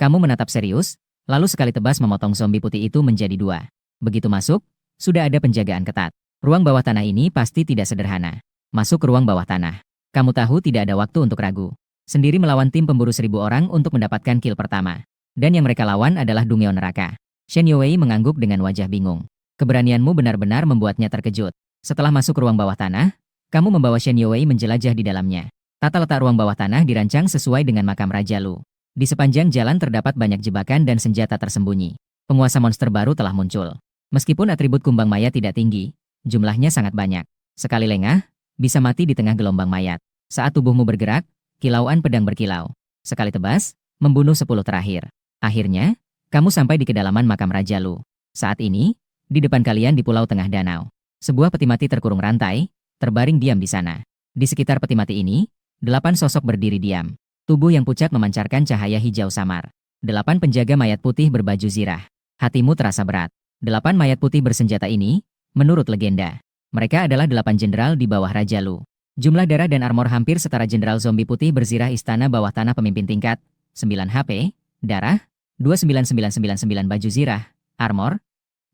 Kamu menatap serius, lalu sekali tebas memotong zombie putih itu menjadi 2. Begitu masuk, sudah ada penjagaan ketat. Ruang bawah tanah ini pasti tidak sederhana. Masuk ke ruang bawah tanah. Kamu tahu tidak ada waktu untuk ragu. Sendiri melawan tim pemburu 1000 orang untuk mendapatkan kill pertama. Dan yang mereka lawan adalah Dungeon neraka. Shen Youwei mengangguk dengan wajah bingung. Keberanianmu benar-benar membuatnya terkejut. Setelah masuk ke ruang bawah tanah, kamu membawa Shen Youwei menjelajah di dalamnya. Tata letak ruang bawah tanah dirancang sesuai dengan makam Raja Lu. Di sepanjang jalan terdapat banyak jebakan dan senjata tersembunyi. Penguasa monster baru telah muncul. Meskipun atribut kumbang mayat tidak tinggi, jumlahnya sangat banyak. Sekali lengah, bisa mati di tengah gelombang mayat. Saat tubuhmu bergerak, kilauan pedang berkilau. Sekali tebas, membunuh 10 terakhir. Akhirnya, kamu sampai di kedalaman makam Raja Lu. Saat ini, di depan kalian di pulau tengah danau. Sebuah peti mati terkurung rantai, terbaring diam di sana. Di sekitar peti mati ini, 8 sosok berdiri diam. Tubuh yang pucat memancarkan cahaya hijau samar. 8 penjaga mayat putih berbaju zirah. Hatimu terasa berat. 8 mayat putih bersenjata ini, menurut legenda, mereka adalah 8 jenderal di bawah Raja Lu. Jumlah darah dan armor hampir setara jenderal zombie putih berzirah istana bawah tanah pemimpin tingkat, 9 HP, darah, 29999 baju zirah, armor,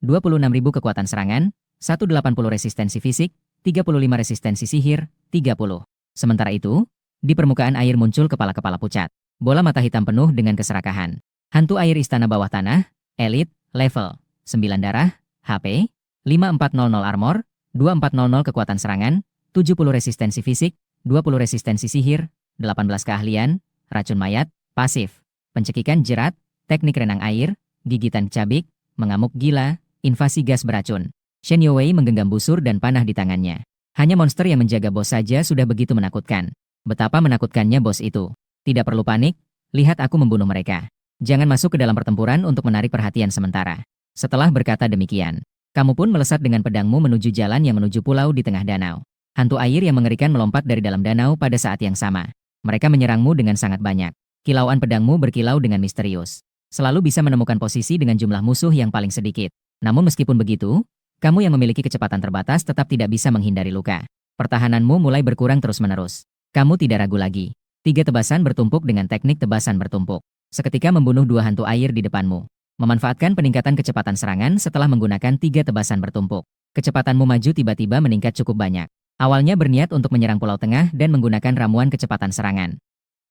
26.000 kekuatan serangan, 180 resistensi fisik, 35 resistensi sihir, 30. Sementara itu, di permukaan air muncul kepala-kepala pucat. Bola mata hitam penuh dengan keserakahan. Hantu air istana bawah tanah, elit, level 9 darah, HP, 5400 armor, 2400 kekuatan serangan, 70 resistensi fisik, 20 resistensi sihir, 18 keahlian, racun mayat, pasif, pencekikan jerat, teknik renang air, gigitan cabik, mengamuk gila, invasi gas beracun. Shen Youwei menggenggam busur dan panah di tangannya. Hanya monster yang menjaga bos saja sudah begitu menakutkan. Betapa menakutkannya bos itu. Tidak perlu panik, lihat aku membunuh mereka. Jangan masuk ke dalam pertempuran untuk menarik perhatian sementara. Setelah berkata demikian, kamu pun melesat dengan pedangmu menuju jalan yang menuju pulau di tengah danau. Hantu air yang mengerikan melompat dari dalam danau pada saat yang sama. Mereka menyerangmu dengan sangat banyak. Kilauan pedangmu berkilau dengan misterius. Selalu bisa menemukan posisi dengan jumlah musuh yang paling sedikit. Namun meskipun begitu, kamu yang memiliki kecepatan terbatas tetap tidak bisa menghindari luka. Pertahananmu mulai berkurang terus-menerus. Kamu tidak ragu lagi. 3 tebasan bertumpuk dengan teknik tebasan bertumpuk. Seketika membunuh 2 hantu air di depanmu. Memanfaatkan peningkatan kecepatan serangan setelah menggunakan 3 tebasan bertumpuk. Kecepatanmu maju tiba-tiba meningkat cukup banyak. Awalnya berniat untuk menyerang Pulau Tengah dan menggunakan ramuan kecepatan serangan.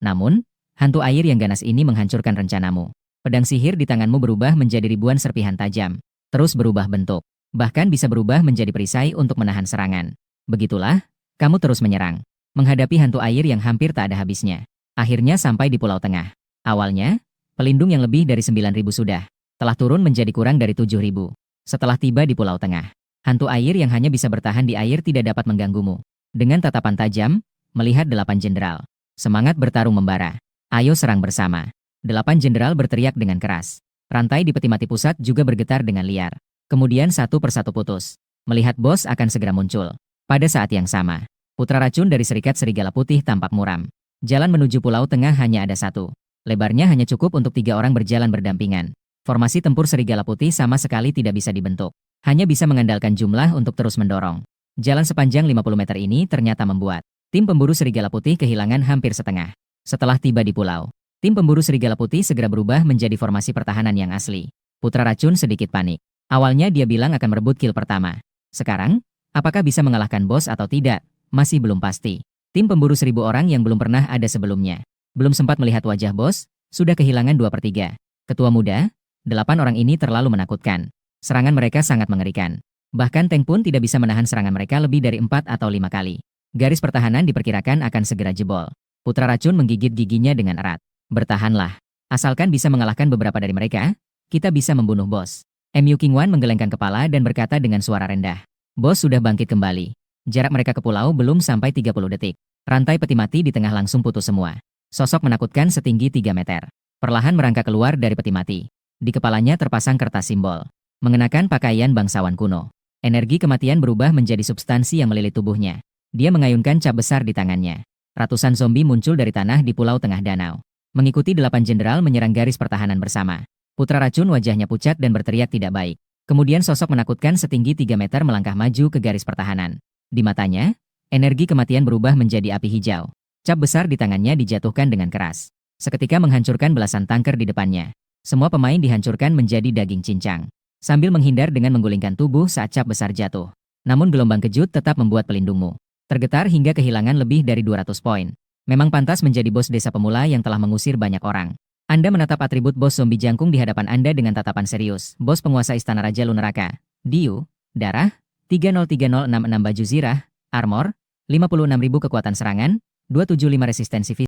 Namun, hantu air yang ganas ini menghancurkan rencanamu. Pedang sihir di tanganmu berubah menjadi ribuan serpihan tajam. Terus berubah bentuk. Bahkan bisa berubah menjadi perisai untuk menahan serangan. Begitulah, kamu terus menyerang. Menghadapi hantu air yang hampir tak ada habisnya. Akhirnya sampai di Pulau Tengah. Awalnya, pelindung yang lebih dari 9.000 sudah. Telah turun menjadi kurang dari 7.000. Setelah tiba di Pulau Tengah, hantu air yang hanya bisa bertahan di air tidak dapat mengganggumu. Dengan tatapan tajam, melihat 8 jenderal. Semangat bertarung membara. Ayo serang bersama. 8 jenderal berteriak dengan keras. Rantai di peti mati pusat juga bergetar dengan liar. Kemudian satu persatu putus. Melihat bos akan segera muncul. Pada saat yang sama, putra racun dari Serikat Serigala Putih tampak muram. Jalan menuju Pulau Tengah hanya ada satu. Lebarnya hanya cukup untuk 3 orang berjalan berdampingan. Formasi tempur Serigala Putih sama sekali tidak bisa dibentuk. Hanya bisa mengandalkan jumlah untuk terus mendorong. Jalan sepanjang 50 meter ini ternyata membuat tim pemburu Serigala Putih kehilangan hampir setengah. Setelah tiba di pulau, tim pemburu Serigala Putih segera berubah menjadi formasi pertahanan yang asli. Putra racun sedikit panik. Awalnya dia bilang akan merebut kill pertama. Sekarang, apakah bisa mengalahkan bos atau tidak? Masih belum pasti. Tim pemburu 1.000 orang yang belum pernah ada sebelumnya. Belum sempat melihat wajah bos, sudah kehilangan 2/3. Ketua muda, 8 orang ini terlalu menakutkan. Serangan mereka sangat mengerikan. Bahkan tank pun tidak bisa menahan serangan mereka lebih dari 4 atau 5 kali. Garis pertahanan diperkirakan akan segera jebol. Putra racun menggigit giginya dengan erat. Bertahanlah. Asalkan bisa mengalahkan beberapa dari mereka, kita bisa membunuh bos. Mu Qingwan menggelengkan kepala dan berkata dengan suara rendah. Bos sudah bangkit kembali. Jarak mereka ke pulau belum sampai 30 detik. Rantai peti mati di tengah langsung putus semua. Sosok menakutkan setinggi 3 meter. Perlahan merangkak keluar dari peti mati. Di kepalanya terpasang kertas simbol. Mengenakan pakaian bangsawan kuno. Energi kematian berubah menjadi substansi yang melilit tubuhnya. Dia mengayunkan cap besar di tangannya. Ratusan zombie muncul dari tanah di Pulau Tengah Danau. Mengikuti 8 jenderal menyerang garis pertahanan bersama. Putra racun wajahnya pucat dan berteriak tidak baik. Kemudian sosok menakutkan setinggi 3 meter melangkah maju ke garis pertahanan. Di matanya, energi kematian berubah menjadi api hijau. Cap besar di tangannya dijatuhkan dengan keras. Seketika menghancurkan belasan tanker di depannya. Semua pemain dihancurkan menjadi daging cincang. Sambil menghindar dengan menggulingkan tubuh saat cap besar jatuh. Namun gelombang kejut tetap membuat pelindungmu tergetar hingga kehilangan lebih dari 200 poin. Memang pantas menjadi bos desa pemula yang telah mengusir banyak orang. Anda menatap atribut bos zombie jangkung di hadapan Anda dengan tatapan serius. Bos penguasa Istana Raja Lunaraka. Diu, darah, 303066 baju zirah, armor, 56.000 kekuatan serangan, 275 resistensi fisik.